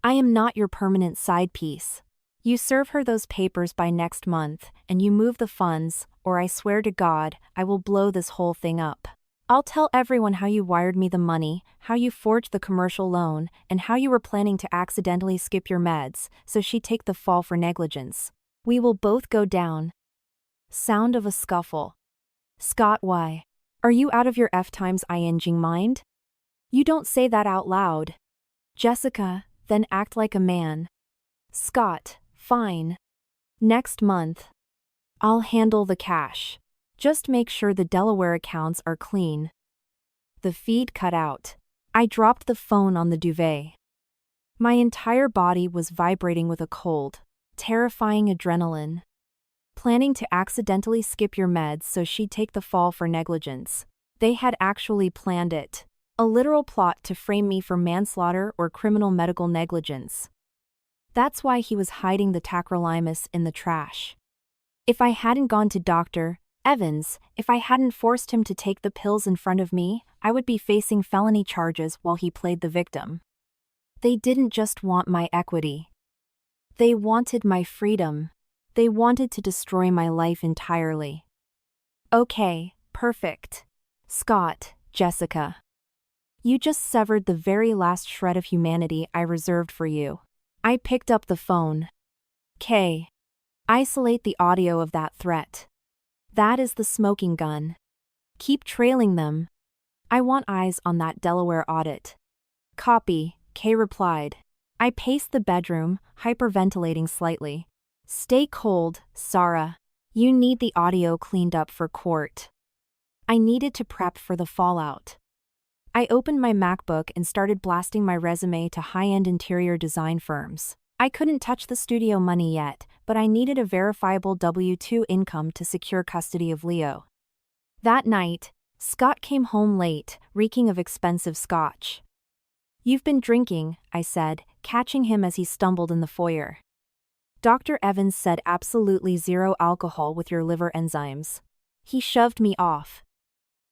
I am not your permanent side piece. You serve her those papers by next month, and you move the funds, or I swear to God, I will blow this whole thing up. I'll tell everyone how you wired me the money, how you forged the commercial loan, and how you were planning to accidentally skip your meds, so she'd take the fall for negligence. We will both go down. Sound of a scuffle. Scott, why? Are you out of your F***ing mind? You don't say that out loud. Jessica, then act like a man. Scott, fine. Next month. I'll handle the cash. Just make sure the Delaware accounts are clean. The feed cut out. I dropped the phone on the duvet. My entire body was vibrating with a cold, terrifying adrenaline. Planning to accidentally skip your meds so she'd take the fall for negligence. They had actually planned it. A literal plot to frame me for manslaughter or criminal medical negligence. That's why he was hiding the tacrolimus in the trash. If I hadn't gone to Dr. Evans, if I hadn't forced him to take the pills in front of me, I would be facing felony charges while he played the victim. They didn't just want my equity. They wanted my freedom. They wanted to destroy my life entirely. Okay, perfect. Scott, Jessica. You just severed the very last shred of humanity I reserved for you. I picked up the phone. K. Isolate the audio of that threat. That is the smoking gun. Keep trailing them. I want eyes on that Delaware audit. Copy, Kay replied. I paced the bedroom, hyperventilating slightly. Stay cold, Sarah. You need the audio cleaned up for court. I needed to prep for the fallout. I opened my MacBook and started blasting my resume to high-end interior design firms. I couldn't touch the studio money yet, but I needed a verifiable W-2 income to secure custody of Leo. That night, Scott came home late, reeking of expensive scotch. You've been drinking, I said, catching him as he stumbled in the foyer. Dr. Evans said absolutely zero alcohol with your liver enzymes. He shoved me off.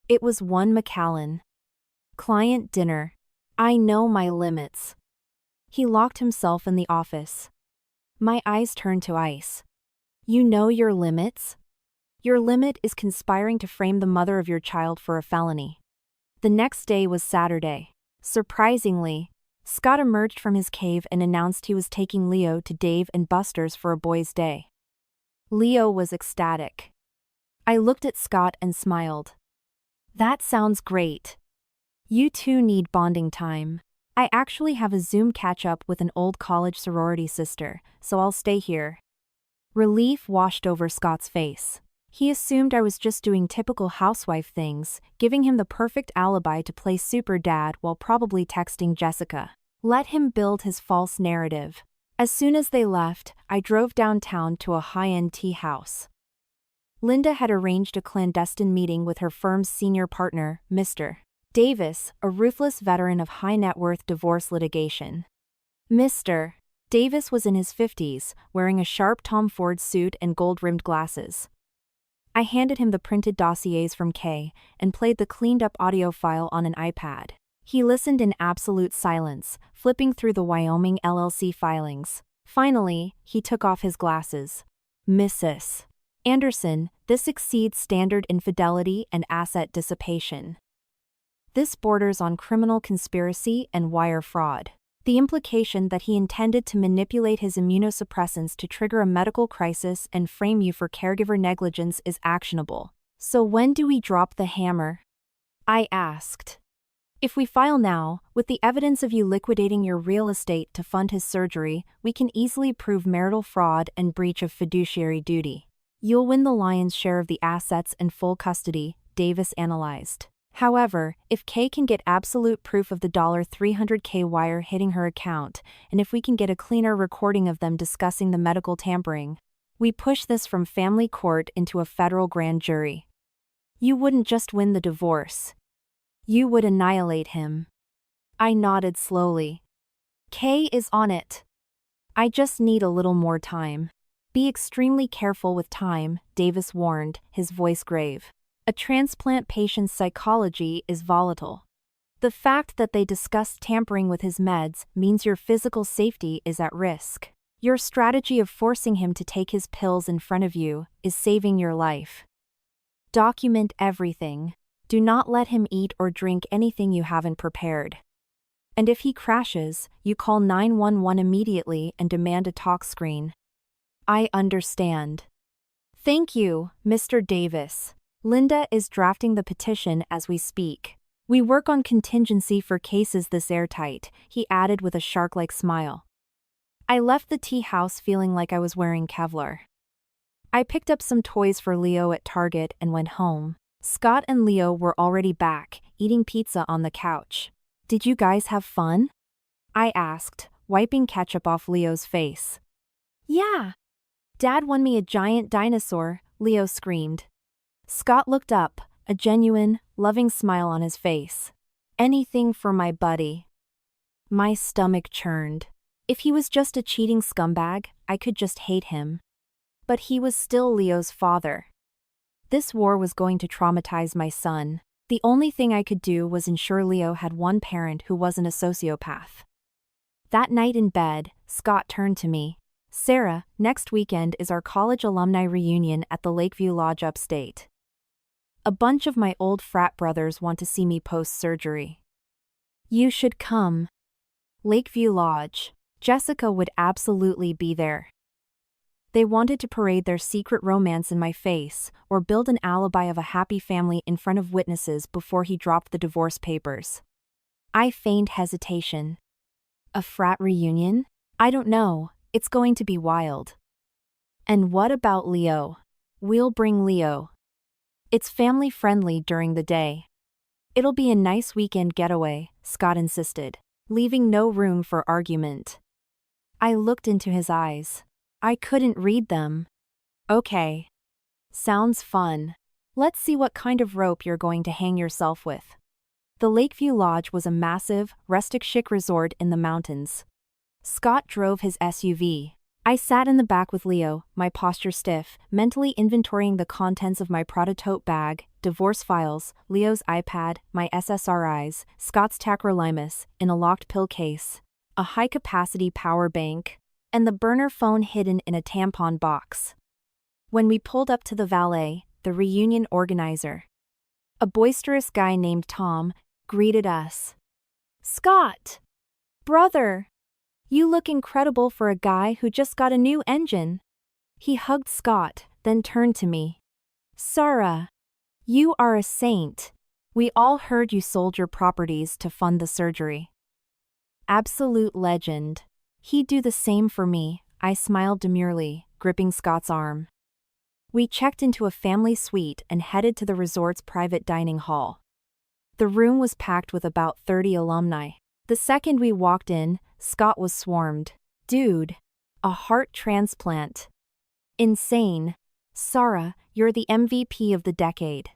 It was one Macallan. Client dinner. I know my limits. He locked himself in the office. My eyes turned to ice. You know your limits? Your limit is conspiring to frame the mother of your child for a felony. The next day was Saturday. Surprisingly, Scott emerged from his cave and announced he was taking Leo to Dave and Buster's for a boys' day. Leo was ecstatic. I looked at Scott and smiled. That sounds great. You two need bonding time. I actually have a Zoom catch-up with an old college sorority sister, so I'll stay here. Relief washed over Scott's face. He assumed I was just doing typical housewife things, giving him the perfect alibi to play super dad while probably texting Jessica. Let him build his false narrative. As soon as they left, I drove downtown to a high-end tea house. Linda had arranged a clandestine meeting with her firm's senior partner, Mr. Davis, a ruthless veteran of high-net-worth divorce litigation. Mr. Davis was in his 50s, wearing a sharp Tom Ford suit and gold-rimmed glasses. I handed him the printed dossiers from Kay and played the cleaned-up audio file on an iPad. He listened in absolute silence, flipping through the Wyoming LLC filings. Finally, he took off his glasses. Mrs. Anderson, this exceeds standard infidelity and asset dissipation. This borders on criminal conspiracy and wire fraud. The implication that he intended to manipulate his immunosuppressants to trigger a medical crisis and frame you for caregiver negligence is actionable. So when do we drop the hammer? I asked. If we file now, with the evidence of you liquidating your real estate to fund his surgery, we can easily prove marital fraud and breach of fiduciary duty. You'll win the lion's share of the assets and full custody, Davis analyzed. However, if Kay can get absolute proof of the $300K wire hitting her account, and if we can get a cleaner recording of them discussing the medical tampering, we push this from family court into a federal grand jury. You wouldn't just win the divorce. You would annihilate him. I nodded slowly. Kay is on it. I just need a little more time. Be extremely careful with time, Davis warned, his voice grave. A transplant patient's psychology is volatile. The fact that they discussed tampering with his meds means your physical safety is at risk. Your strategy of forcing him to take his pills in front of you is saving your life. Document everything. Do not let him eat or drink anything you haven't prepared. And if he crashes, you call 911 immediately and demand a talk screen. I understand. Thank you, Mr. Davis. Linda is drafting the petition as we speak. We work on contingency for cases this airtight, he added with a shark-like smile. I left the tea house feeling like I was wearing Kevlar. I picked up some toys for Leo at Target and went home. Scott and Leo were already back, eating pizza on the couch. Did you guys have fun? I asked, wiping ketchup off Leo's face. Yeah. Dad won me a giant dinosaur, Leo screamed. Scott looked up, a genuine, loving smile on his face. Anything for my buddy. My stomach churned. If he was just a cheating scumbag, I could just hate him. But he was still Leo's father. This war was going to traumatize my son. The only thing I could do was ensure Leo had one parent who wasn't a sociopath. That night in bed, Scott turned to me. Sarah, next weekend is our college alumni reunion at the Lakeview Lodge upstate. A bunch of my old frat brothers want to see me post-surgery. You should come. Lakeview Lodge. Jessica would absolutely be there. They wanted to parade their secret romance in my face, or build an alibi of a happy family in front of witnesses before he dropped the divorce papers. I feigned hesitation. A frat reunion? I don't know, it's going to be wild. And what about Leo? We'll bring Leo. It's family-friendly during the day. It'll be a nice weekend getaway, Scott insisted, leaving no room for argument. I looked into his eyes. I couldn't read them. Okay. Sounds fun. Let's see what kind of rope you're going to hang yourself with. The Lakeview Lodge was a massive, rustic chic resort in the mountains. Scott drove his SUV. I sat in the back with Leo, my posture stiff, mentally inventorying the contents of my Prada tote bag, divorce files, Leo's iPad, my SSRIs, Scott's tacrolimus, in a locked pill case, a high-capacity power bank, and the burner phone hidden in a tampon box. When we pulled up to the valet, the reunion organizer, a boisterous guy named Tom, greeted us. Scott! Brother! You look incredible for a guy who just got a new engine. He hugged Scott, then turned to me. Sarah, you are a saint. We all heard you sold your properties to fund the surgery. Absolute legend. He'd do the same for me, I smiled demurely, gripping Scott's arm. We checked into a family suite and headed to the resort's private dining hall. The room was packed with about 30 alumni. The second we walked in, Scott was swarmed. Dude, a heart transplant. Insane. Sarah, you're the MVP of the decade.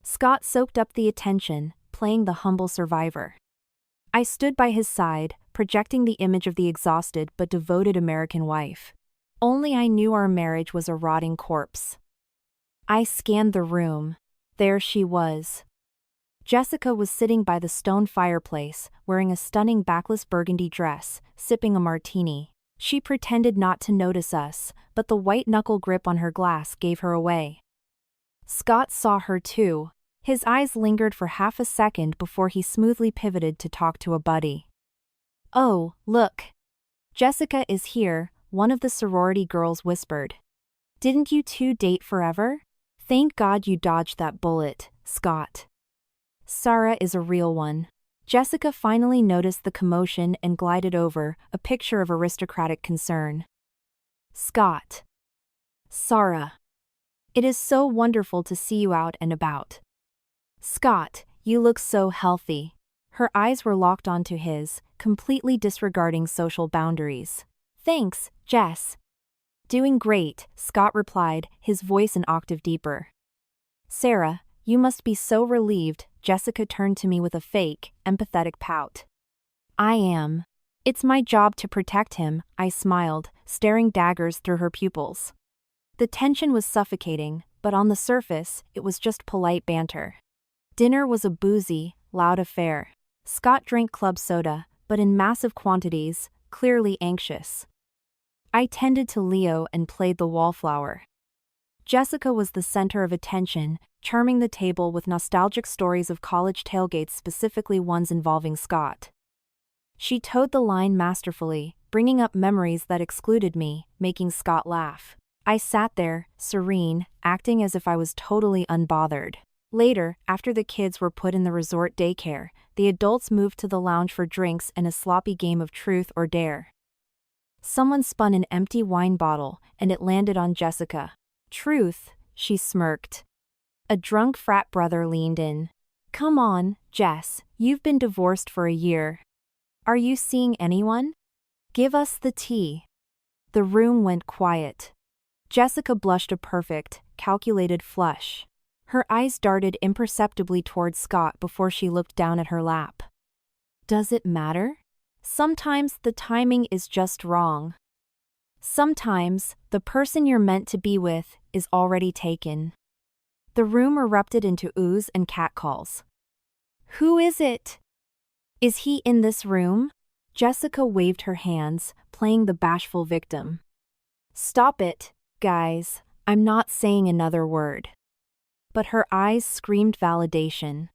Scott soaked up the attention, playing the humble survivor. I stood by his side, projecting the image of the exhausted but devoted American wife. Only I knew our marriage was a rotting corpse. I scanned the room. There she was. Jessica was sitting by the stone fireplace, wearing a stunning backless burgundy dress, sipping a martini. She pretended not to notice us, but the white-knuckle grip on her glass gave her away. Scott saw her too. His eyes lingered for half a second before he smoothly pivoted to talk to a buddy. "Oh, look. Jessica is here," one of the sorority girls whispered. "Didn't you two date forever? Thank God you dodged that bullet, Scott. Sarah is a real one." Jessica finally noticed the commotion and glided over, a picture of aristocratic concern. "Scott. Sarah. It is so wonderful to see you out and about. Scott, you look so healthy." Her eyes were locked onto his, completely disregarding social boundaries. "Thanks, Jess." "Doing great," Scott replied, his voice an octave deeper. "Sarah, you must be so relieved." Jessica turned to me with a fake, empathetic pout. "I am. It's my job to protect him," I smiled, staring daggers through her pupils. The tension was suffocating, but on the surface, it was just polite banter. Dinner was a boozy, loud affair. Scott drank club soda, but in massive quantities, clearly anxious. I tended to Leo and played the wallflower. Jessica was the center of attention, charming the table with nostalgic stories of college tailgates, specifically ones involving Scott. She towed the line masterfully, bringing up memories that excluded me, making Scott laugh. I sat there, serene, acting as if I was totally unbothered. Later, after the kids were put in the resort daycare, the adults moved to the lounge for drinks and a sloppy game of truth or dare. Someone spun an empty wine bottle, and it landed on Jessica. "Truth," she smirked. A drunk frat brother leaned in. "Come on, Jess, you've been divorced for a year. Are you seeing anyone? Give us the tea." The room went quiet. Jessica blushed a perfect, calculated flush. Her eyes darted imperceptibly towards Scott before she looked down at her lap. "Does it matter? Sometimes the timing is just wrong. Sometimes, the person you're meant to be with is already taken." The room erupted into oohs and catcalls. "Who is it? Is he in this room?" Jessica waved her hands, playing the bashful victim. "Stop it, guys, I'm not saying another word." But her eyes screamed validation.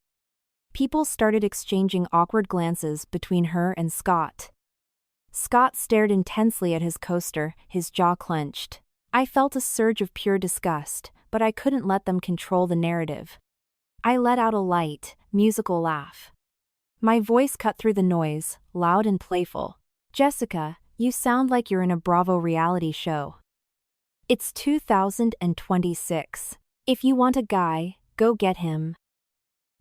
People started exchanging awkward glances between her and Scott. Scott stared intensely at his coaster, his jaw clenched. I felt a surge of pure disgust, but I couldn't let them control the narrative. I let out a light, musical laugh. My voice cut through the noise, loud and playful. "Jessica, you sound like you're in a Bravo reality show. It's 2026. If you want a guy, go get him.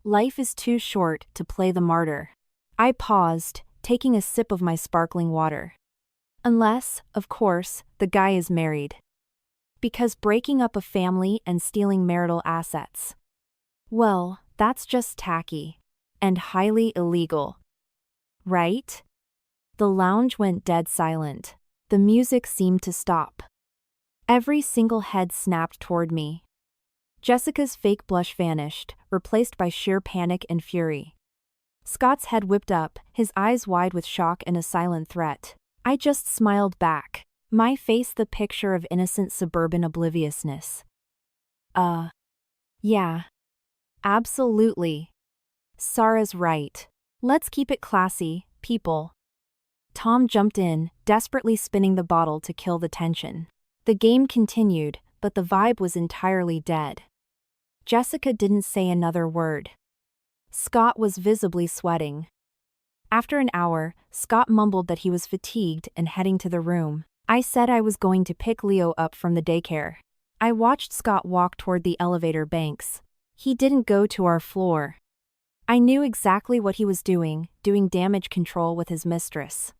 Life is too short to play the martyr." I paused, taking a sip of my sparkling water. "Unless, of course, the guy is married. Because breaking up a family and stealing marital assets, well, that's just tacky. And highly illegal. Right?" The lounge went dead silent. The music seemed to stop. Every single head snapped toward me. Jessica's fake blush vanished, replaced by sheer panic and fury. Scott's head whipped up, his eyes wide with shock and a silent threat. I just smiled back, my face the picture of innocent suburban obliviousness. Yeah. Absolutely. Sarah's right. Let's keep it classy, people." Tom jumped in, desperately spinning the bottle to kill the tension. The game continued, but the vibe was entirely dead. Jessica didn't say another word. Scott was visibly sweating. After an hour, Scott mumbled that he was fatigued and heading to the room. I said I was going to pick Leo up from the daycare. I watched Scott walk toward the elevator banks. He didn't go to our floor. I knew exactly what he was doing damage control with his mistress.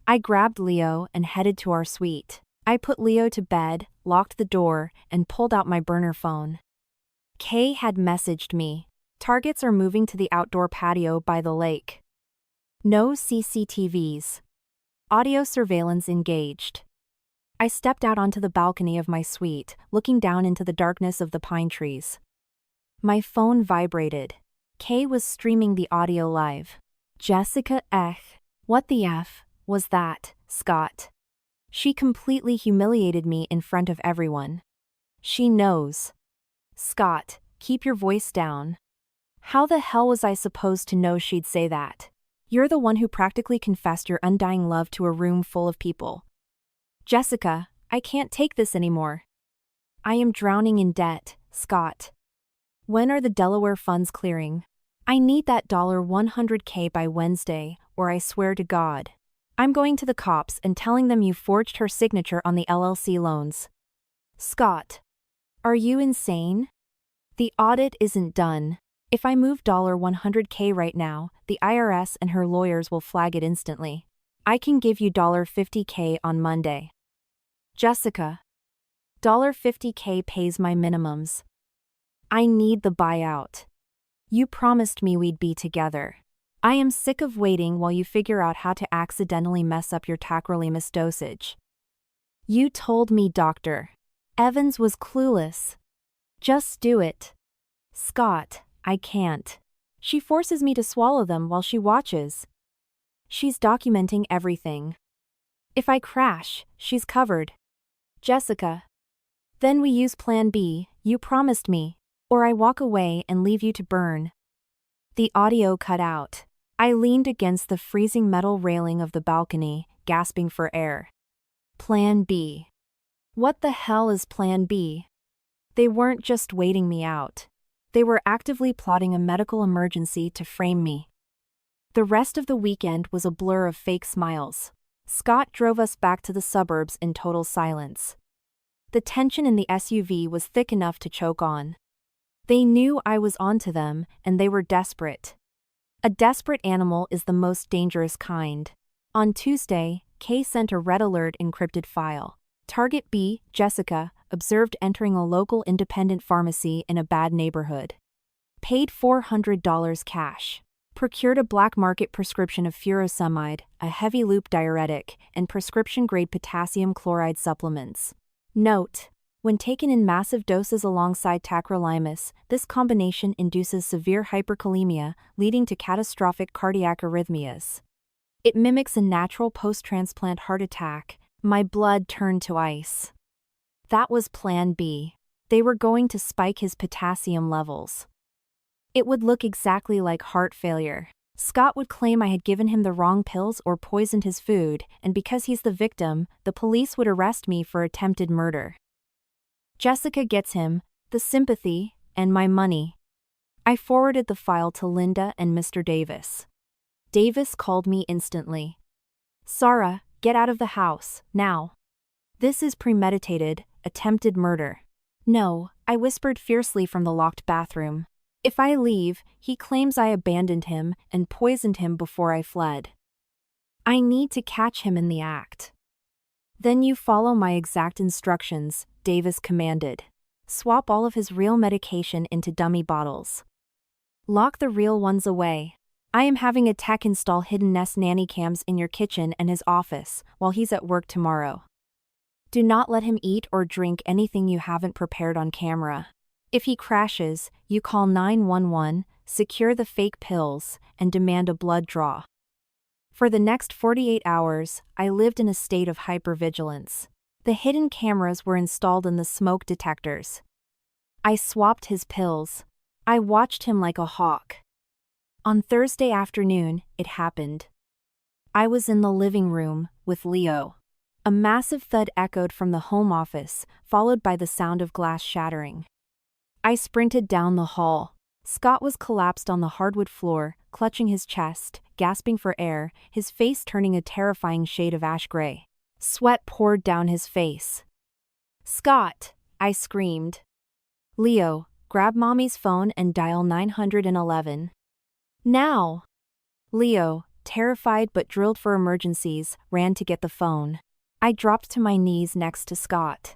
I grabbed Leo and headed to our suite. I put Leo to bed, locked the door, and pulled out my burner phone. Kay had messaged me. "Targets are moving to the outdoor patio by the lake. No CCTVs. Audio surveillance engaged." I stepped out onto the balcony of my suite, looking down into the darkness of the pine trees. My phone vibrated. Kay was streaming the audio live. Jessica, what the F was that, Scott? She completely humiliated me in front of everyone. She knows. Scott, keep your voice down. How the hell was I supposed to know she'd say that? You're the one who practically confessed your undying love to a room full of people. Jessica, I can't take this anymore. I am drowning in debt, Scott. When are the Delaware funds clearing? I need that $100K by Wednesday, or I swear to God. I'm going to the cops and telling them you forged her signature on the LLC loans. Scott. Are you insane? The audit isn't done. If I move $100K right now, the IRS and her lawyers will flag it instantly. I can give you $50K on Monday. Jessica. $50K pays my minimums. I need the buyout. You promised me we'd be together. I am sick of waiting while you figure out how to accidentally mess up your tacrolimus dosage. You told me Dr. Evans was clueless. Just do it. Scott, I can't. She forces me to swallow them while she watches. She's documenting everything. If I crash, she's covered. Jessica. Then we use Plan B, you promised me. Or I walk away and leave you to burn. The audio cut out. I leaned against the freezing metal railing of the balcony, gasping for air. Plan B. What the hell is Plan B? They weren't just waiting me out. They were actively plotting a medical emergency to frame me. The rest of the weekend was a blur of fake smiles. Scott drove us back to the suburbs in total silence. The tension in the SUV was thick enough to choke on. They knew I was onto them, and they were desperate. A desperate animal is the most dangerous kind. On Tuesday, Kay sent a red alert encrypted file. Target B, Jessica, observed entering a local independent pharmacy in a bad neighborhood. Paid $400 cash. Procured a black market prescription of furosemide, a heavy loop diuretic, and prescription-grade potassium chloride supplements. Note: when taken in massive doses alongside tacrolimus, this combination induces severe hyperkalemia, leading to catastrophic cardiac arrhythmias. It mimics a natural post-transplant heart attack. My blood turned to ice. That was Plan B. They were going to spike his potassium levels. It would look exactly like heart failure. Scott would claim I had given him the wrong pills or poisoned his food, and because he's the victim, the police would arrest me for attempted murder. Jessica gets him, the sympathy, and my money. I forwarded the file to Linda and Mr. Davis. Davis called me instantly. Sarah, get out of the house, now. This is premeditated, attempted murder. No, I whispered fiercely from the locked bathroom. If I leave, he claims I abandoned him and poisoned him before I fled. I need to catch him in the act. Then you follow my exact instructions, Davis commanded. Swap all of his real medication into dummy bottles. Lock the real ones away. I am having a tech install hidden Nest nanny cams in your kitchen and his office while he's at work tomorrow. Do not let him eat or drink anything you haven't prepared on camera. If he crashes, you call 911, secure the fake pills, and demand a blood draw. For the next 48 hours, I lived in a state of hypervigilance. The hidden cameras were installed in the smoke detectors. I swapped his pills. I watched him like a hawk. On Thursday afternoon, it happened. I was in the living room, with Leo. A massive thud echoed from the home office, followed by the sound of glass shattering. I sprinted down the hall. Scott was collapsed on the hardwood floor, clutching his chest, gasping for air, his face turning a terrifying shade of ash gray. Sweat poured down his face. Scott! I screamed. Leo, grab mommy's phone and dial 911. Now! Leo, terrified but drilled for emergencies, ran to get the phone. I dropped to my knees next to Scott.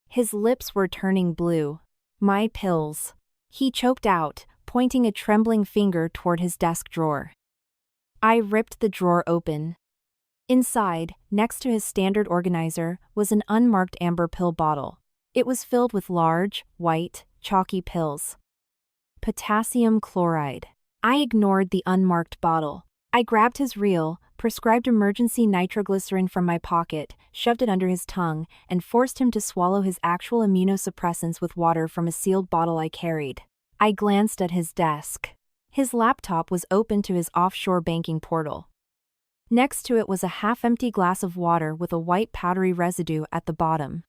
His lips were turning blue. My pills. He choked out, pointing a trembling finger toward his desk drawer. I ripped the drawer open. Inside, next to his standard organizer, was an unmarked amber pill bottle. It was filled with large, white, chalky pills. Potassium chloride. I ignored the unmarked bottle. I grabbed his real, prescribed emergency nitroglycerin from my pocket, shoved it under his tongue, and forced him to swallow his actual immunosuppressants with water from a sealed bottle I carried. I glanced at his desk. His laptop was open to his offshore banking portal. Next to it was a half-empty glass of water with a white powdery residue at the bottom.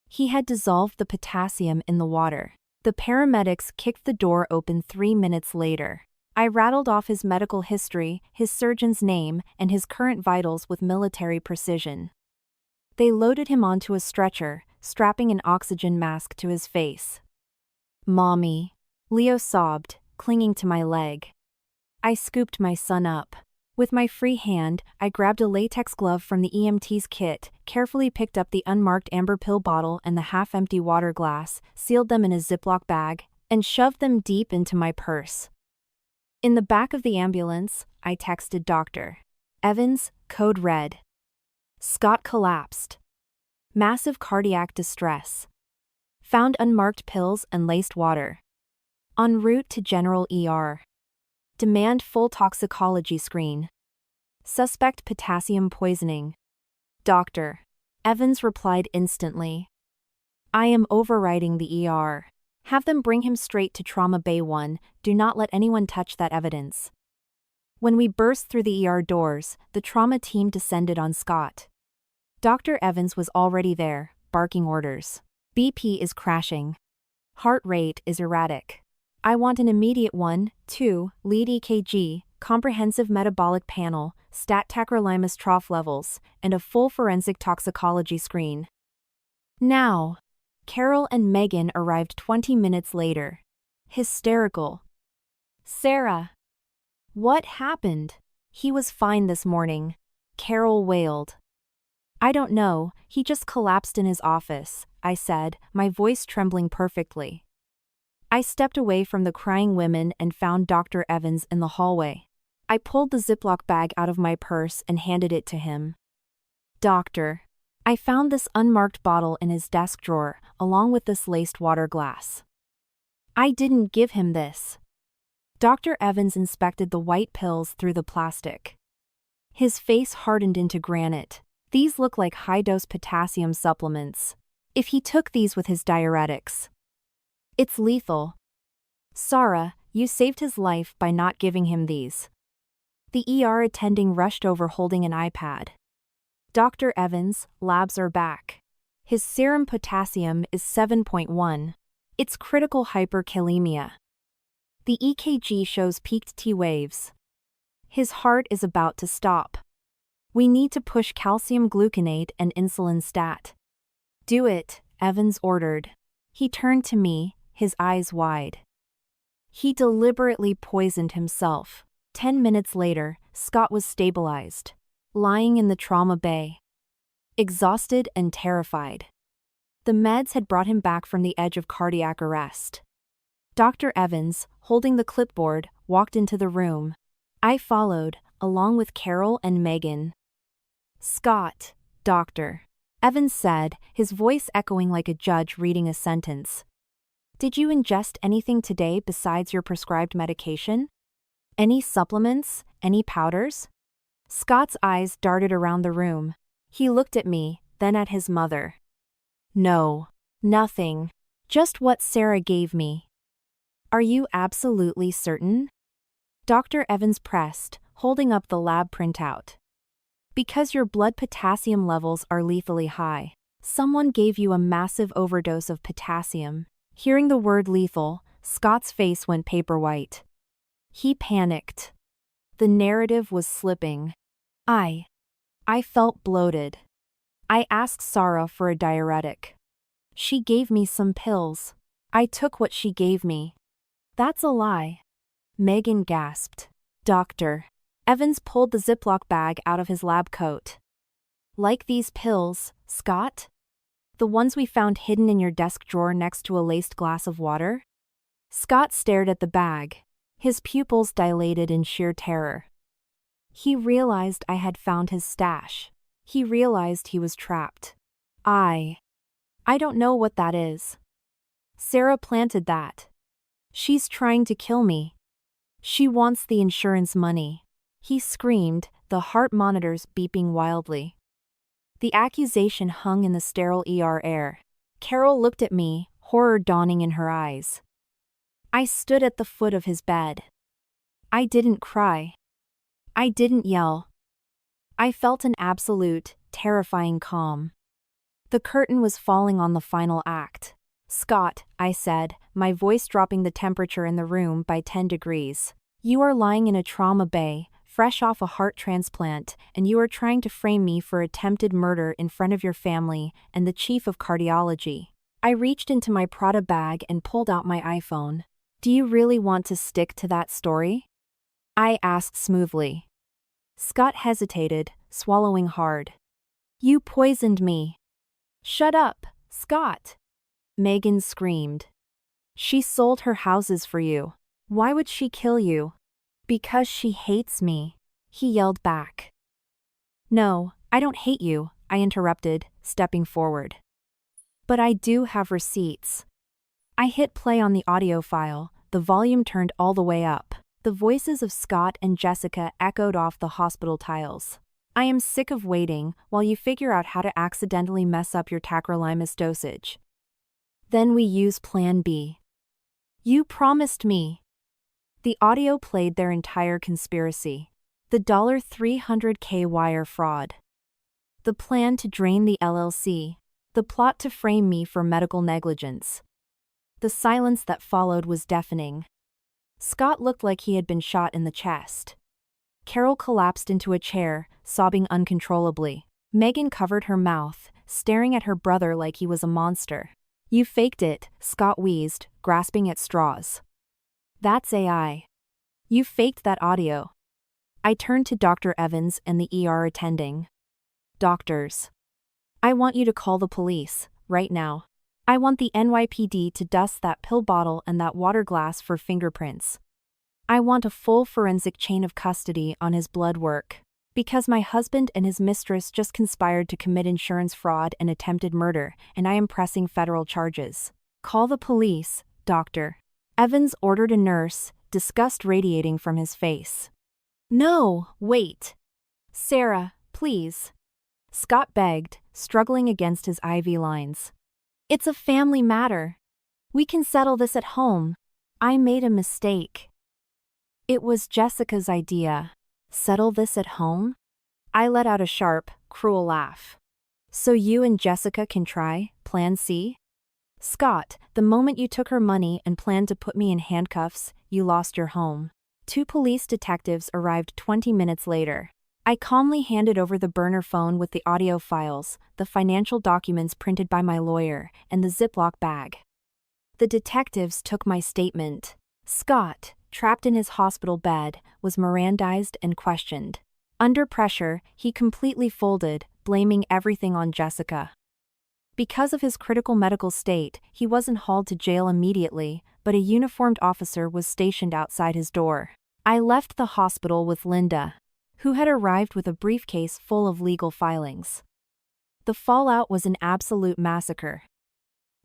He had dissolved the potassium in the water. The paramedics kicked the door open 3 minutes later. I rattled off his medical history, his surgeon's name, and his current vitals with military precision. They loaded him onto a stretcher, strapping an oxygen mask to his face. "Mommy," Leo sobbed, clinging to my leg. I scooped my son up. With my free hand, I grabbed a latex glove from the EMT's kit, carefully picked up the unmarked amber pill bottle and the half-empty water glass, sealed them in a Ziploc bag, and shoved them deep into my purse. In the back of the ambulance, I texted Dr. Evans, code red. Scott collapsed. Massive cardiac distress. Found unmarked pills and laced water. En route to General ER. Demand full toxicology screen. Suspect potassium poisoning. Dr. Evans replied instantly. I am overriding the ER. Have them bring him straight to Trauma Bay 1, do not let anyone touch that evidence. When we burst through the ER doors, the trauma team descended on Scott. Dr. Evans was already there, barking orders. BP is crashing. Heart rate is erratic. I want an immediate 1-2 lead EKG, comprehensive metabolic panel, stat tacrolimus trough levels, and a full forensic toxicology screen. Now. Carol and Megan arrived 20 minutes later. Hysterical. Sarah. What happened? He was fine this morning. Carol wailed. I don't know, he just collapsed in his office, I said, my voice trembling perfectly. I stepped away from the crying women and found Dr. Evans in the hallway. I pulled the Ziploc bag out of my purse and handed it to him. Doctor. I found this unmarked bottle in his desk drawer, along with this laced water glass. I didn't give him this. Dr. Evans inspected the white pills through the plastic. His face hardened into granite. These look like high-dose potassium supplements. If he took these with his diuretics. It's lethal. Sarah, you saved his life by not giving him these. The ER attending rushed over holding an iPad. Dr. Evans, labs are back. His serum potassium is 7.1. It's critical hyperkalemia. The EKG shows peaked T waves. His heart is about to stop. We need to push calcium gluconate and insulin stat. Do it, Evans ordered. He turned to me, his eyes wide. He deliberately poisoned himself. 10 minutes later, Scott was stabilized, lying in the trauma bay. Exhausted and terrified. The meds had brought him back from the edge of cardiac arrest. Dr. Evans, holding the clipboard, walked into the room. I followed, along with Carol and Megan. Scott, Dr. Evans said, his voice echoing like a judge reading a sentence. Did you ingest anything today besides your prescribed medication? Any supplements? Any powders? Scott's eyes darted around the room. He looked at me, then at his mother. No. Nothing. Just what Sarah gave me. Are you absolutely certain? Dr. Evans pressed, holding up the lab printout. Because your blood potassium levels are lethally high. Someone gave you a massive overdose of potassium. Hearing the word lethal, Scott's face went paper white. He panicked. The narrative was slipping. I felt bloated. I asked Sarah for a diuretic. She gave me some pills. I took what she gave me. That's a lie. Megan gasped. Doctor. Evans pulled the Ziploc bag out of his lab coat. Like these pills, Scott? The ones we found hidden in your desk drawer next to a laced glass of water? Scott stared at the bag. His pupils dilated in sheer terror. He realized I had found his stash. He realized he was trapped. I don't know what that is. Sarah planted that. She's trying to kill me. She wants the insurance money. He screamed, the heart monitors beeping wildly. The accusation hung in the sterile ER air. Carol looked at me, horror dawning in her eyes. I stood at the foot of his bed. I didn't cry. I didn't yell. I felt an absolute, terrifying calm. The curtain was falling on the final act. Scott, I said, my voice dropping the temperature in the room by 10 degrees. You are lying in a trauma bay, fresh off a heart transplant, and you are trying to frame me for attempted murder in front of your family and the chief of cardiology. I reached into my Prada bag and pulled out my iPhone. Do you really want to stick to that story? I asked smoothly. Scott hesitated, swallowing hard. You poisoned me. Shut up, Scott. Megan screamed. She sold her houses for you. Why would she kill you? Because she hates me, he yelled back. No, I don't hate you, I interrupted, stepping forward. But I do have receipts. I hit play on the audio file, the volume turned all the way up. The voices of Scott and Jessica echoed off the hospital tiles. I am sick of waiting while you figure out how to accidentally mess up your tacrolimus dosage. Then we use Plan B. You promised me. The audio played their entire conspiracy. The $300K wire fraud. The plan to drain the LLC. The plot to frame me for medical negligence. The silence that followed was deafening. Scott looked like he had been shot in the chest. Carol collapsed into a chair, sobbing uncontrollably. Megan covered her mouth, staring at her brother like he was a monster. You faked it, Scott wheezed, grasping at straws. That's AI. You faked that audio. I turned to Dr. Evans and the ER attending. Doctors. I want you to call the police, right now. I want the NYPD to dust that pill bottle and that water glass for fingerprints. I want a full forensic chain of custody on his blood work. Because my husband and his mistress just conspired to commit insurance fraud and attempted murder, and I am pressing federal charges. Call the police, doctor. Evans ordered a nurse, disgust radiating from his face. No, wait. Sarah, please. Scott begged, struggling against his IV lines. It's a family matter. We can settle this at home. I made a mistake. It was Jessica's idea. Settle this at home? I let out a sharp, cruel laugh. So you and Jessica can try Plan C? Scott, the moment you took her money and planned to put me in handcuffs, you lost your home. 2 police detectives arrived 20 minutes later. I calmly handed over the burner phone with the audio files, the financial documents printed by my lawyer, and the Ziploc bag. The detectives took my statement. Scott, trapped in his hospital bed, was Mirandized and questioned. Under pressure, he completely folded, blaming everything on Jessica. Because of his critical medical state, he wasn't hauled to jail immediately, but a uniformed officer was stationed outside his door. I left the hospital with Linda, who had arrived with a briefcase full of legal filings. The fallout was an absolute massacre.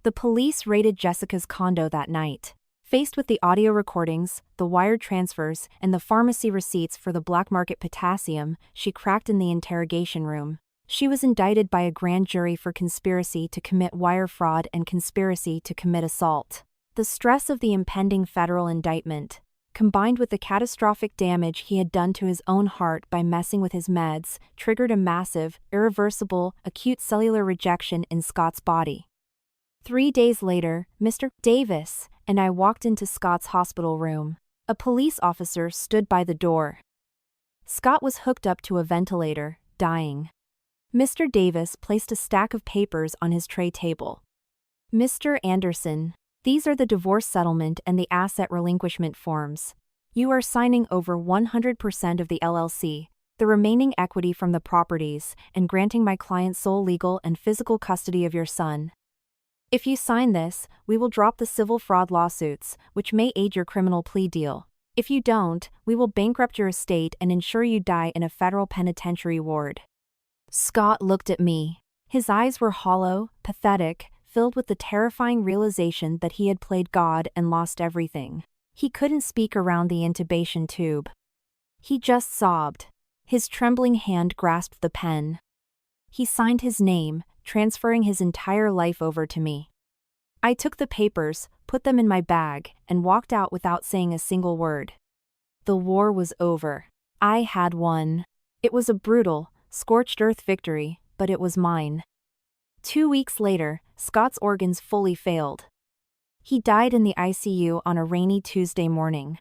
The police raided Jessica's condo that night. Faced with the audio recordings, the wire transfers, and the pharmacy receipts for the black market potassium, she cracked in the interrogation room. She was indicted by a grand jury for conspiracy to commit wire fraud and conspiracy to commit assault. The stress of the impending federal indictment, combined with the catastrophic damage he had done to his own heart by messing with his meds, triggered a massive, irreversible, acute cellular rejection in Scott's body. 3 days later, Mr. Davis and I walked into Scott's hospital room. A police officer stood by the door. Scott was hooked up to a ventilator, dying. Mr. Davis placed a stack of papers on his tray table. Mr. Anderson, these are the divorce settlement and the asset relinquishment forms. You are signing over 100% of the LLC, the remaining equity from the properties, and granting my client sole legal and physical custody of your son. If you sign this, we will drop the civil fraud lawsuits, which may aid your criminal plea deal. If you don't, we will bankrupt your estate and ensure you die in a federal penitentiary ward. Scott looked at me. His eyes were hollow, pathetic, filled with the terrifying realization that he had played God and lost everything. He couldn't speak around the intubation tube. He just sobbed. His trembling hand grasped the pen. He signed his name, transferring his entire life over to me. I took the papers, put them in my bag, and walked out without saying a single word. The war was over. I had won. It was a brutal, scorched earth victory, but it was mine. 2 weeks later, Scott's organs fully failed. He died in the ICU on a rainy Tuesday morning.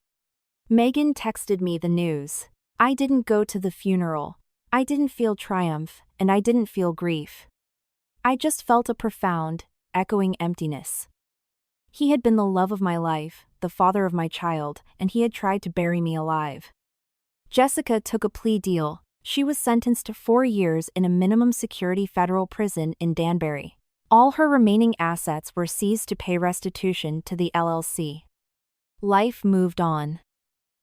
Megan texted me the news. I didn't go to the funeral. I didn't feel triumph, and I didn't feel grief. I just felt a profound, echoing emptiness. He had been the love of my life, the father of my child, and he had tried to bury me alive. Jessica took a plea deal. She was sentenced to 4 years in a minimum security federal prison in Danbury. All her remaining assets were seized to pay restitution to the LLC. Life moved on.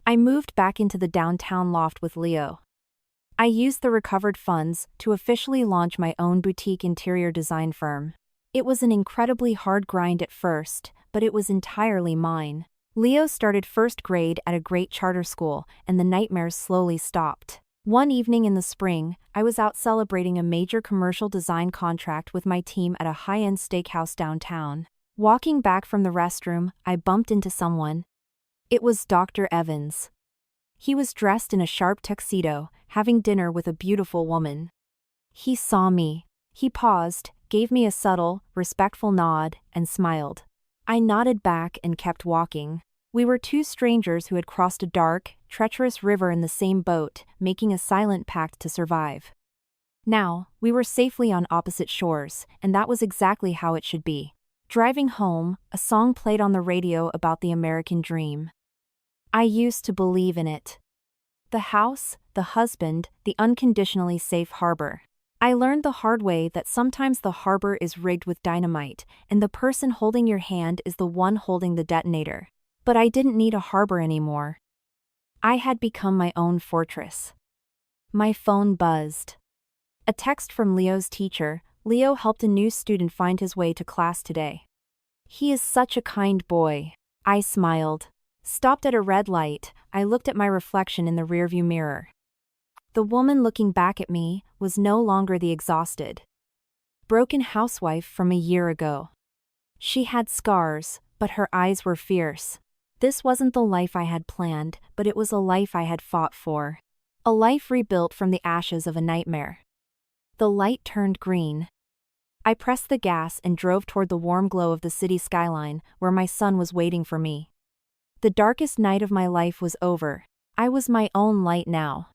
I moved back into the downtown loft with Leo. I used the recovered funds to officially launch my own boutique interior design firm. It was an incredibly hard grind at first, but it was entirely mine. Leo started first grade at a great charter school, and the nightmares slowly stopped. One evening in the spring, I was out celebrating a major commercial design contract with my team at a high-end steakhouse downtown. Walking back from the restroom, I bumped into someone. It was Dr. Evans. He was dressed in a sharp tuxedo, having dinner with a beautiful woman. He saw me. He paused, gave me a subtle, respectful nod, and smiled. I nodded back and kept walking. We were two strangers who had crossed a dark, treacherous river in the same boat, making a silent pact to survive. Now, we were safely on opposite shores, and that was exactly how it should be. Driving home, a song played on the radio about the American dream. I used to believe in it. The house, the husband, the unconditionally safe harbor. I learned the hard way that sometimes the harbor is rigged with dynamite, and the person holding your hand is the one holding the detonator. But I didn't need a harbor anymore. I had become my own fortress. My phone buzzed. A text from Leo's teacher. Leo helped a new student find his way to class today. He is such a kind boy. I smiled. Stopped at a red light, I looked at my reflection in the rearview mirror. The woman looking back at me was no longer the exhausted, broken housewife from a year ago. She had scars, but her eyes were fierce. This wasn't the life I had planned, but it was a life I had fought for. A life rebuilt from the ashes of a nightmare. The light turned green. I pressed the gas and drove toward the warm glow of the city skyline, where my son was waiting for me. The darkest night of my life was over. I was my own light now.